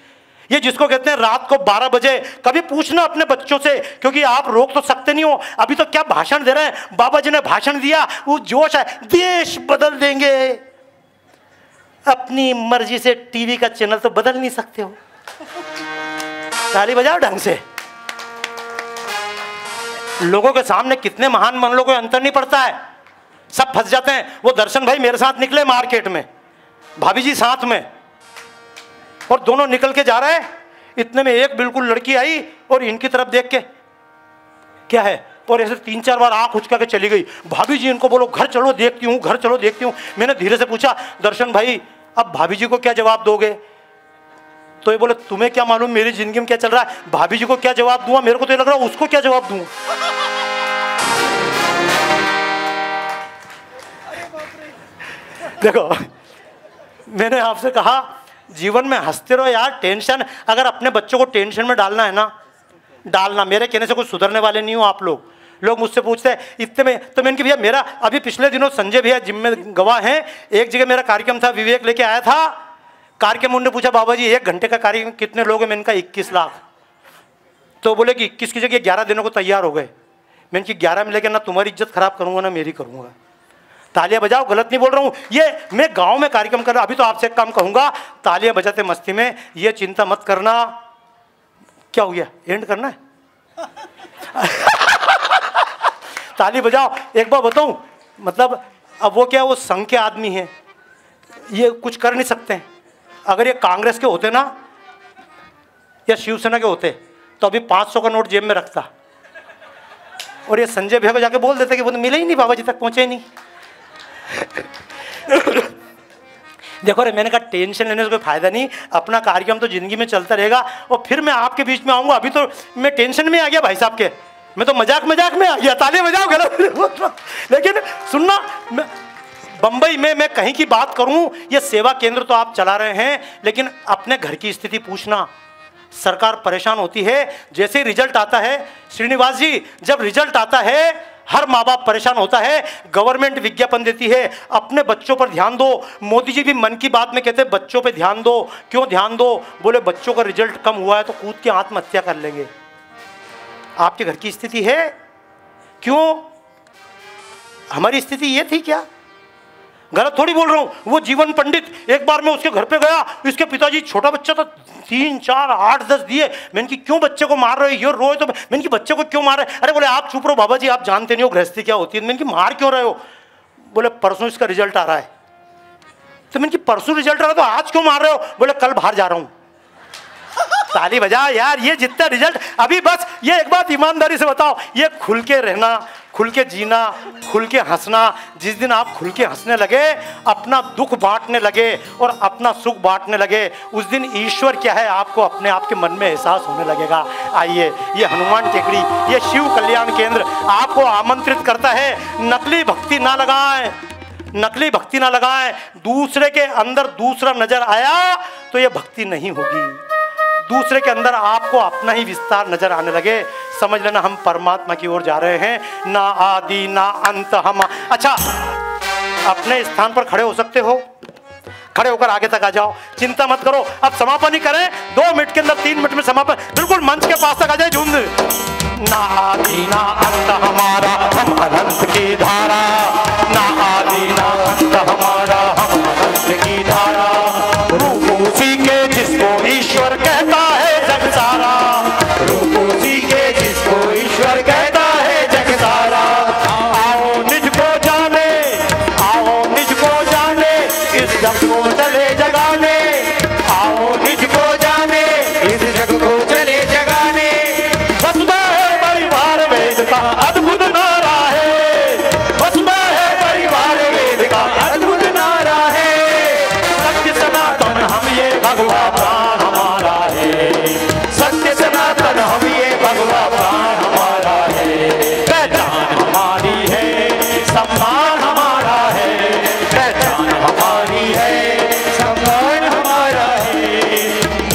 ये जिसको कहते हैं रात को 12 बजे, कभी पूछना अपने बच्चों से, क्योंकि आप रोक तो सकते नहीं हो। अभी तो क्या भाषण दे रहे हैं, बाबा जी ने भाषण दिया, वो जोश है, देश बदल देंगे। अपनी मर्जी से टीवी का चैनल तो बदल नहीं सकते हो। ताली बजाओ ढंग से। लोगों के सामने कितने महान मन लो, कोई अंतर नहीं पड़ता है, सब फंस जाते हैं। वो दर्शन भाई मेरे साथ निकले मार्केट में, भाभी जी साथ में, और दोनों निकल के जा रहे हैं। इतने में एक बिल्कुल लड़की आई और इनकी तरफ देख के क्या है, और ऐसे 3-4 बार आंख उचका के चली गई। भाभी जी इनको बोलो घर चलो देखती हूँ, घर चलो देखती हूँ। मैंने धीरे से पूछा, दर्शन भाई अब भाभी जी को क्या जवाब दोगे? तो ये बोले तुम्हें क्या मालूम मेरी जिंदगी में क्या चल रहा है, भाभी जी को क्या जवाब दूंगा, मेरे को तो ये लग रहा है उसको क्या जवाब दूं। देखो मैंने आपसे कहा जीवन में हंसते रहो यार। टेंशन, अगर अपने बच्चों को टेंशन में डालना है ना, डालना, मेरे कहने से कुछ सुधरने वाले नहीं हो आप लोग। लोग मुझसे पूछते हैं इतने में, तो मैंने कि भैया मेरा अभी पिछले दिनों संजय भैया जिम में गवाह हैं, एक जगह मेरा कार्यक्रम था, विवेक लेके आया था कार्यक्रम। उन्होंने पूछा बाबा जी 1 घंटे का कार्यक्रम कितने लोग हैं? मैंने कहा 21 लाख। तो बोले कि 21 की जगह 11 दिनों को तैयार हो गए। मैंने कि 11 में लेकर ना तुम्हारी इज्जत खराब करूंगा ना मेरी करूंगा। तालियां बजाओ, गलत नहीं बोल रहा हूं, ये मैं गांव में कार्यक्रम कर रहा। अभी तो आपसे एक काम कहूंगा, तालियां बजाते मस्ती में, ये चिंता मत करना। क्या हो गया, एंड करना है? ताली बजाओ। एक बार बताऊं, मतलब अब वो क्या, वो संघ के आदमी हैं, ये कुछ कर नहीं सकते हैं। अगर ये कांग्रेस के होते ना या शिवसेना के होते तो अभी 500 का नोट जेब में रखता, और ये संजय भैया को जाके बोल देते कि वो तो मिले ही नहीं, बाबा जी तक पहुंचे ही नहीं। देखो रे, मैंने कहा टेंशन लेने से कोई फायदा नहीं, अपना कार्यक्रम तो जिंदगी में चलता रहेगा। और फिर मैं आपके बीच में आऊंगा। अभी तो मैं टेंशन में आ गया भाई साहब के, मैं तो मजाक में आ गया। ताली बजाओ, गलत। लेकिन सुनना, बंबई में मैं कहीं की बात करूं, ये सेवा केंद्र तो आप चला रहे हैं, लेकिन अपने घर की स्थिति पूछना। सरकार परेशान होती है, जैसे ही रिजल्ट आता है, श्रीनिवास जी जब रिजल्ट आता है हर माँ बाप परेशान होता है। गवर्नमेंट विज्ञापन देती है अपने बच्चों पर ध्यान दो। मोदी जी भी मन की बात में कहते हैं बच्चों पे ध्यान दो। क्यों ध्यान दो? बोले बच्चों का रिजल्ट कम हुआ है तो कूद के आत्महत्या कर लेंगे। आपके घर की स्थिति है? क्यों? हमारी स्थिति ये थी क्या? गलत थोड़ी बोल रहा हूं। वो जीवन पंडित, एक बार मैं उसके घर पे गया, इसके पिताजी, छोटा बच्चा था, 3, 4, 8, 10 दिए। मैंने कि क्यों बच्चे को मार रहे हो? ये रोए तो मैंने कि बच्चे को क्यों मार रहे? अरे बोले आप चुप रहो बाबा जी, आप जानते नहीं हो गृहस्थी क्या होती है। मैंने कि मार क्यों रहे हो? बोले परसों इसका रिजल्ट आ रहा है। तो मैंने कि परसों रिजल्ट आ रहा है तो आज क्यों मार रहे हो? बोले कल बाहर जा रहा हूं। ताली बजा यार। ये जितना रिजल्ट अभी, बस ये एक बात ईमानदारी से बताओ, ये खुल के रहना, खुल के जीना, खुल के हंसना। जिस दिन आप खुल के हंसने लगे, अपना दुख बांटने लगे और अपना सुख बांटने लगे, उस दिन ईश्वर क्या है आपको अपने आप के मन में एहसास होने लगेगा। आइए, ये हनुमान टेकड़ी, ये शिव कल्याण केंद्र आपको आमंत्रित करता है। नकली भक्ति ना लगाएं, नकली भक्ति ना लगाएं। दूसरे के अंदर दूसरा नजर आया तो ये भक्ति नहीं होगी। दूसरे के अंदर आपको अपना ही विस्तार नजर आने लगे, समझ लेना हम परमात्मा की ओर जा रहे हैं। ना आदि ना अंत हम। अच्छा, अपने स्थान पर खड़े हो सकते हो, खड़े होकर आगे तक आ जाओ, चिंता मत करो। अब समापन ही करें, 2 मिनट के अंदर, 3 मिनट में समापन। बिल्कुल मंच के पास तक आ जाए, झूम। ना आदि ना अंत हमारा, हम अनंत की धारा। ना आदि ना अंत हमारा, हम अनंत की धारा। रूप उसी के जिसको ईश्वर कहता है जग सारा। रूप उसी के जिसको ईश्वर कहता है जग सारा। आओ निज को जाने, आओ निज को जाने, इस जग को चले जगाने। आओ निज को जाने, इस जग को चले जगाने। वसुधा है परिवार वेद का अद्भुत नारा है। वसुधा है परिवार वेद का अद्भुत नारा है। सत्य सनातन हम ये भगवा प्राण हमारा है। सत्य सनातन हम ये भगवा प्राण हमारा है। पहचान हमारी है, सम्मान हमारा है। पहचान हमारी है, सम्मान हमारा है।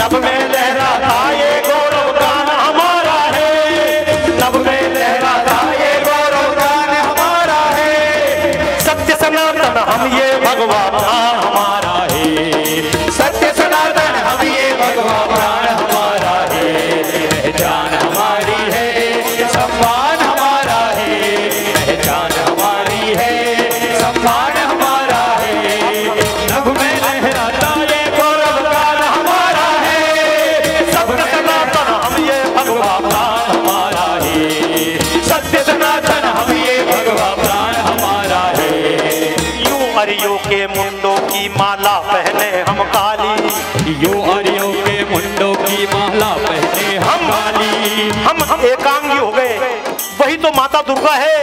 नभ में लहराता ये गौरव गान हमारा है। नभ में लहराता ये गौरव गान हमारा है। सत्य सनातन हम ये भगवा प्राण हमारा है। सत्य सनातन हम ये भगवा प्राण हमारा है। पहचान हमारी है, सम्मान हमारा है। पहचान हमारी है, सम्मान हमारा है। नभ में लहराता ये गौरव गान हमारा है। सत्य सनातन हम ये भगवा प्राण हमारा है। सत्य सनातन हम ये भगवा प्राण हमारा है। यूं अरियों के मुंडों की माला पहने हम काली। यूं अरियों के मुंडों की माला पहने हम काली। हम एकांगी हो गए, वही तो माता दुर्गा है।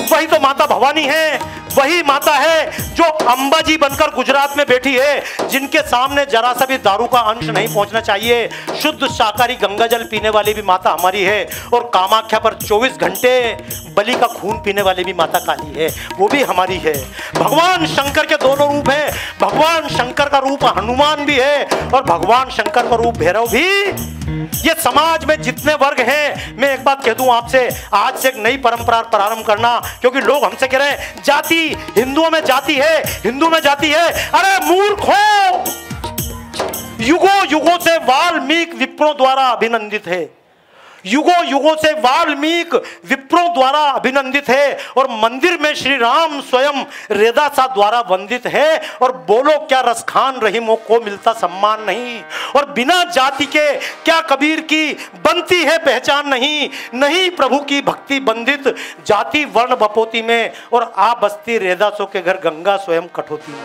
वही तो माता भवानी है, वही माता है जो अंबाजी बनकर गुजरात में बैठी है, जिनके सामने जरा सा भी दारू का अंश नहीं पहुंचना चाहिए। शुद्ध शाकाहारी गंगा जल पीने वाली भी माता हमारी है, और कामाख्या पर 24 घंटे बलि का खून पीने वाली भी माता काली है, वो भी हमारी है। भगवान शंकर के दोनों रूप हैं, भगवान शंकर का रूप हनुमान भी है और भगवान शंकर का रूप भैरव भी। ये समाज में जितने वर्ग हैं, मैं एक बात कह दूं आपसे, आज से एक नई परंपरा प्रारंभ करना, क्योंकि लोग हमसे कह रहे हैं जाति, हिंदुओं में जाति है, हिंदू में जाति है। अरे मूर्खों, युगों युगों से वाल्मीकि विप्रों द्वारा अभिनंदित है, युगों युगों से वाल्मीकि विप्रों द्वारा अभिनंदित है, और मंदिर में श्री राम स्वयं रेदासा द्वारा वंदित है। और बोलो क्या रसखान रहीमों को मिलता सम्मान नहीं, और बिना जाति के क्या कबीर की बनती है पहचान नहीं, नहीं प्रभु की भक्ति बंदित जाति वर्ण बपोती में, और आ बस्ती रेदासों के घर गंगा स्वयं कठोती में।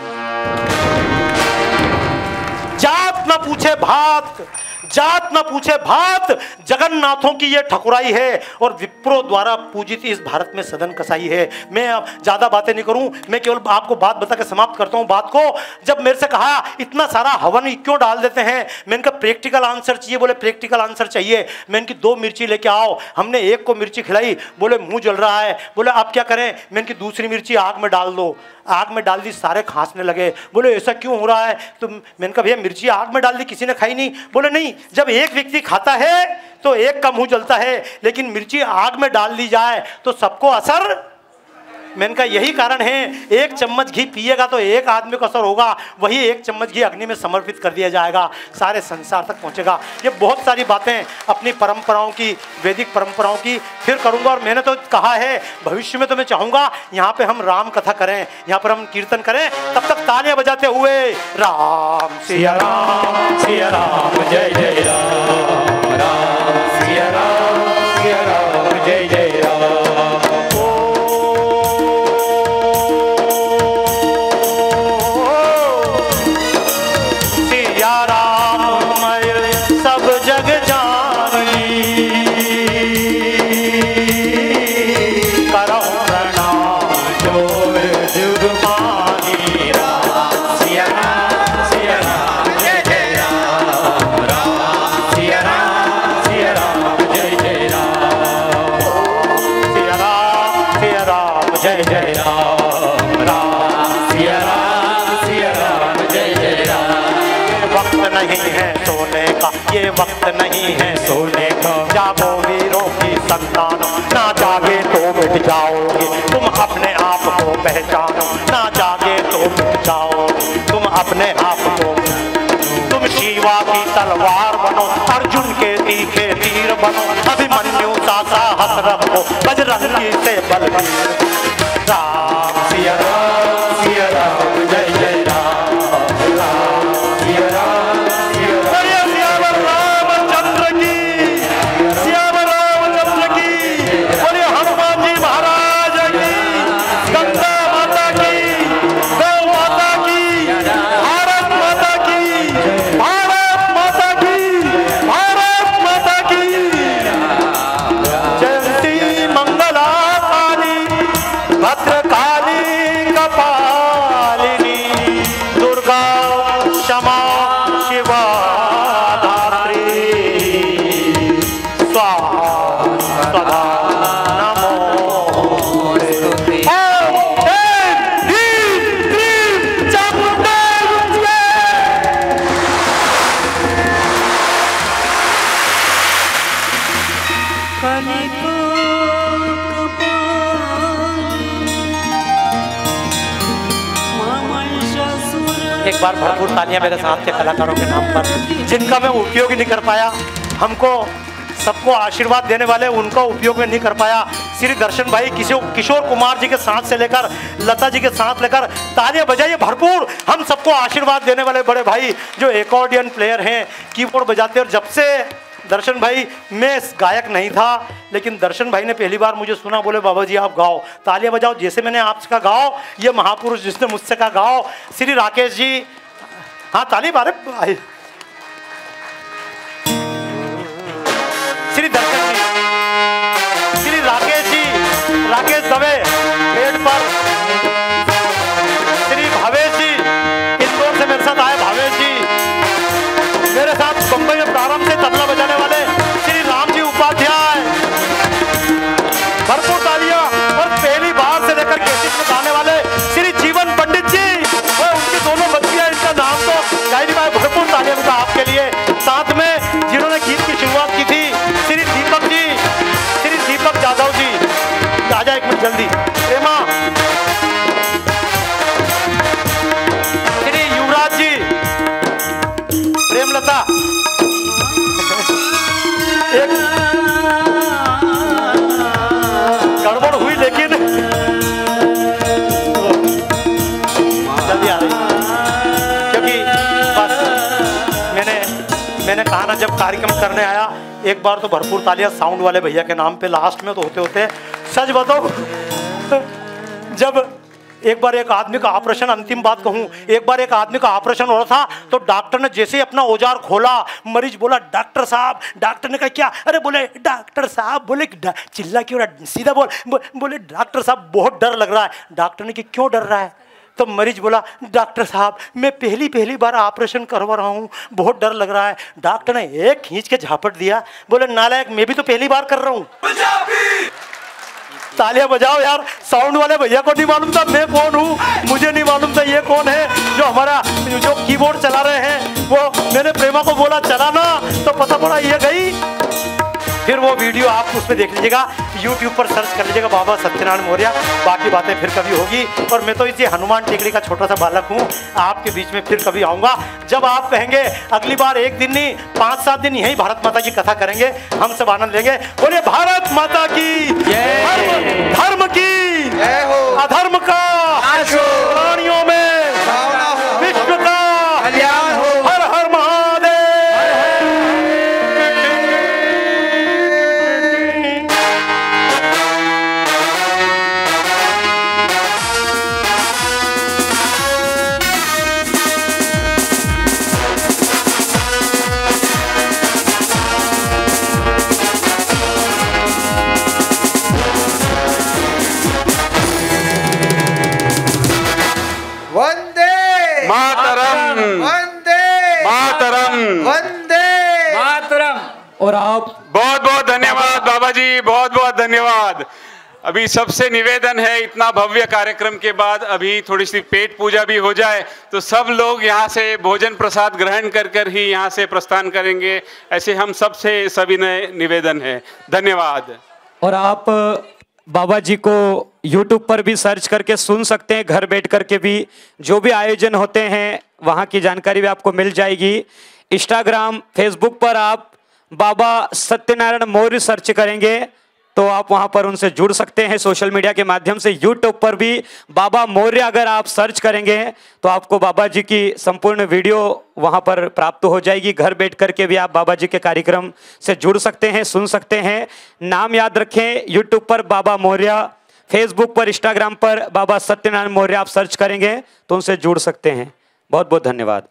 जात न पूछे भात, जात न पूछे भात, जगन्नाथों की ये ठकुराई है, और विप्रो द्वारा पूजित इस भारत में सदन कसाई है। मैं अब ज्यादा बातें नहीं करूं, मैं केवल आपको बात बता के समाप्त करता हूं बात को। जब मेरे से कहा इतना सारा हवन क्यों डाल देते हैं, मैं इनका प्रैक्टिकल आंसर चाहिए, बोले प्रैक्टिकल आंसर चाहिए। मैं इनकी 2 मिर्ची लेके आओ, हमने एक को मिर्ची खिलाई, बोले मुंह जल रहा है, बोले आप क्या करें, मैं इनकी दूसरी मिर्ची आग में डाल दो, आग में डाल दी, सारे खांसने लगे। बोले ऐसा क्यों हो रहा है, तो मैंने कहा भैया मिर्ची आग में डाल दी, किसी ने खाई नहीं। बोले नहीं, जब एक व्यक्ति खाता है तो एक का मुंह जलता है, लेकिन मिर्ची आग में डाल दी जाए तो सबको असर। मैंने कहा यही कारण है, एक चम्मच घी पिएगा तो एक आदमी को असर होगा, वही एक चम्मच घी अग्नि में समर्पित कर दिया जाएगा, सारे संसार तक पहुंचेगा। ये बहुत सारी बातें अपनी परंपराओं की, वैदिक परंपराओं की फिर करूंगा। और मैंने तो कहा है भविष्य में तो मैं चाहूंगा यहाँ पे हम राम कथा करें, यहाँ पर हम कीर्तन करें, तब तक तालियां बजाते हुए राम सिया राम सिया राम जय जय राम, राम सिया राम जय जय राम। ये वक्त नहीं है सोने का, जागो वीरों की संतान, ना जागे तो मिट जाओगे तुम अपने आप को पहचानो, ना जागे तो मिट जाओगे तुम अपने आप को। तुम शिवा की तलवार बनो, अर्जुन के तीखे तीर बनो, अभिमन्यु सा साहस रखो, बजरंगी से बलवीर। राम सिया राम जय जय राम, राम सिया राम बार भरपूर तालियां मेरे साथ के कलाकारों के नाम पर, जिनका मैं उपयोग ही नहीं कर पाया, हमको सबको आशीर्वाद देने वाले उनका उपयोग में नहीं कर पाया। श्री दर्शन भाई, किशोर कुमार जी के साथ से लेकर लता जी के साथ लेकर तालियां बजाइए भरपूर। हम सबको आशीर्वाद देने वाले बड़े भाई जो एकॉर्डियन प्लेयर हैं, कीबोर्ड बजाते। और जब से दर्शन भाई, मैं गायक नहीं था, लेकिन दर्शन भाई ने पहली बार मुझे सुना, बोले बाबा जी आप गाओ, तालियां बजाओ, जैसे मैंने आपका गाओ, ये महापुरुष जिसने मुझसे कहा गाओ, श्री राकेश जी, हाँ ताली बारे भाई, श्री दर्शन जी, श्री राकेश जी, राकेश दवे, जल्दी प्रेमा, श्री युवराज जी, प्रेमलता, एक गड़बड़ हुई लेकिन जल्दी आ रही, क्योंकि बस मैंने कहा ना, जब कार्यक्रम करने आया एक बार तो भरपूर तालियां साउंड वाले भैया के नाम पे, लास्ट में तो होते होते सच बताओ, जब एक बार एक आदमी का ऑपरेशन, अंतिम बात कहूं, एक बार एक आदमी का ऑपरेशन हो रहा था तो डॉक्टर ने जैसे ही अपना औजार खोला, मरीज बोला डॉक्टर साहब, डॉक्टर ने कहा क्या, अरे बोले डॉक्टर साहब, बोले चिल्ला क्यों रहा, सीधा बोले डॉक्टर साहब बहुत डर लग रहा है। डॉक्टर ने कहा क्यों डर रहा है, तो मरीज बोला डॉक्टर साहब मैं पहली बार ऑपरेशन करवा रहा हूँ, बहुत डर लग रहा है। डॉक्टर ने एक खींच के झापट दिया, बोले नालायक मैं भी तो पहली बार कर रहा हूँ। तालियां बजाओ यार, साउंड वाले भैया को नहीं मालूम था मैं कौन हूँ, मुझे नहीं मालूम था ये कौन है जो हमारा जो कीबोर्ड चला रहे हैं। वो मैंने प्रेमा को बोला चलाना, तो पता पड़ा ये गई। फिर वो वीडियो आप उसमें देख लीजिएगा, YouTube पर सर्च कर लीजिएगा बाबा सत्यनारायण मौर्य, बाकी बातें फिर कभी होगी। और मैं तो इसी हनुमान टेकड़ी का छोटा सा बालक हूँ, आपके बीच में फिर कभी आऊँगा जब आप कहेंगे अगली बार, एक दिन नहीं 5-7 दिन यही भारत माता की कथा करेंगे, हम सब आनंद लेंगे। बोलिए भारत माता की जय, धर्म की जय हो, अधर्म का प्राणियों में विश्व का कल्याण हो, हर हर महादेव। वंदे मातरम, वंदे मातरम, वंदे मातरम। और आप बहुत बहुत धन्यवाद बाबा जी, बहुत बहुत धन्यवाद। अभी सबसे निवेदन है, इतना भव्य कार्यक्रम के बाद अभी थोड़ी सी पेट पूजा भी हो जाए, तो सब लोग यहाँ से भोजन प्रसाद ग्रहण कर कर ही यहाँ से प्रस्थान करेंगे, ऐसे हम सबसे सविनय निवेदन है। धन्यवाद। और आप बाबा जी को YouTube पर भी सर्च करके सुन सकते हैं, घर बैठ करके भी जो भी आयोजन होते हैं वहाँ की जानकारी भी आपको मिल जाएगी। इंस्टाग्राम, फेसबुक पर आप बाबा सत्यनारायण मौर्य सर्च करेंगे तो आप वहाँ पर उनसे जुड़ सकते हैं सोशल मीडिया के माध्यम से। YouTube पर भी बाबा मौर्य अगर आप सर्च करेंगे तो आपको बाबा जी की संपूर्ण वीडियो वहाँ पर प्राप्त हो जाएगी। घर बैठ करके भी आप बाबा जी के कार्यक्रम से जुड़ सकते हैं, सुन सकते हैं। नाम याद रखें, YouTube पर बाबा मौर्य, फेसबुक पर, इंस्टाग्राम पर बाबा सत्यनारायण मौर्य आप सर्च करेंगे तो उनसे जुड़ सकते हैं। बहुत बहुत धन्यवाद।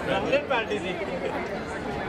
ब्रांडेड पार्टी थी।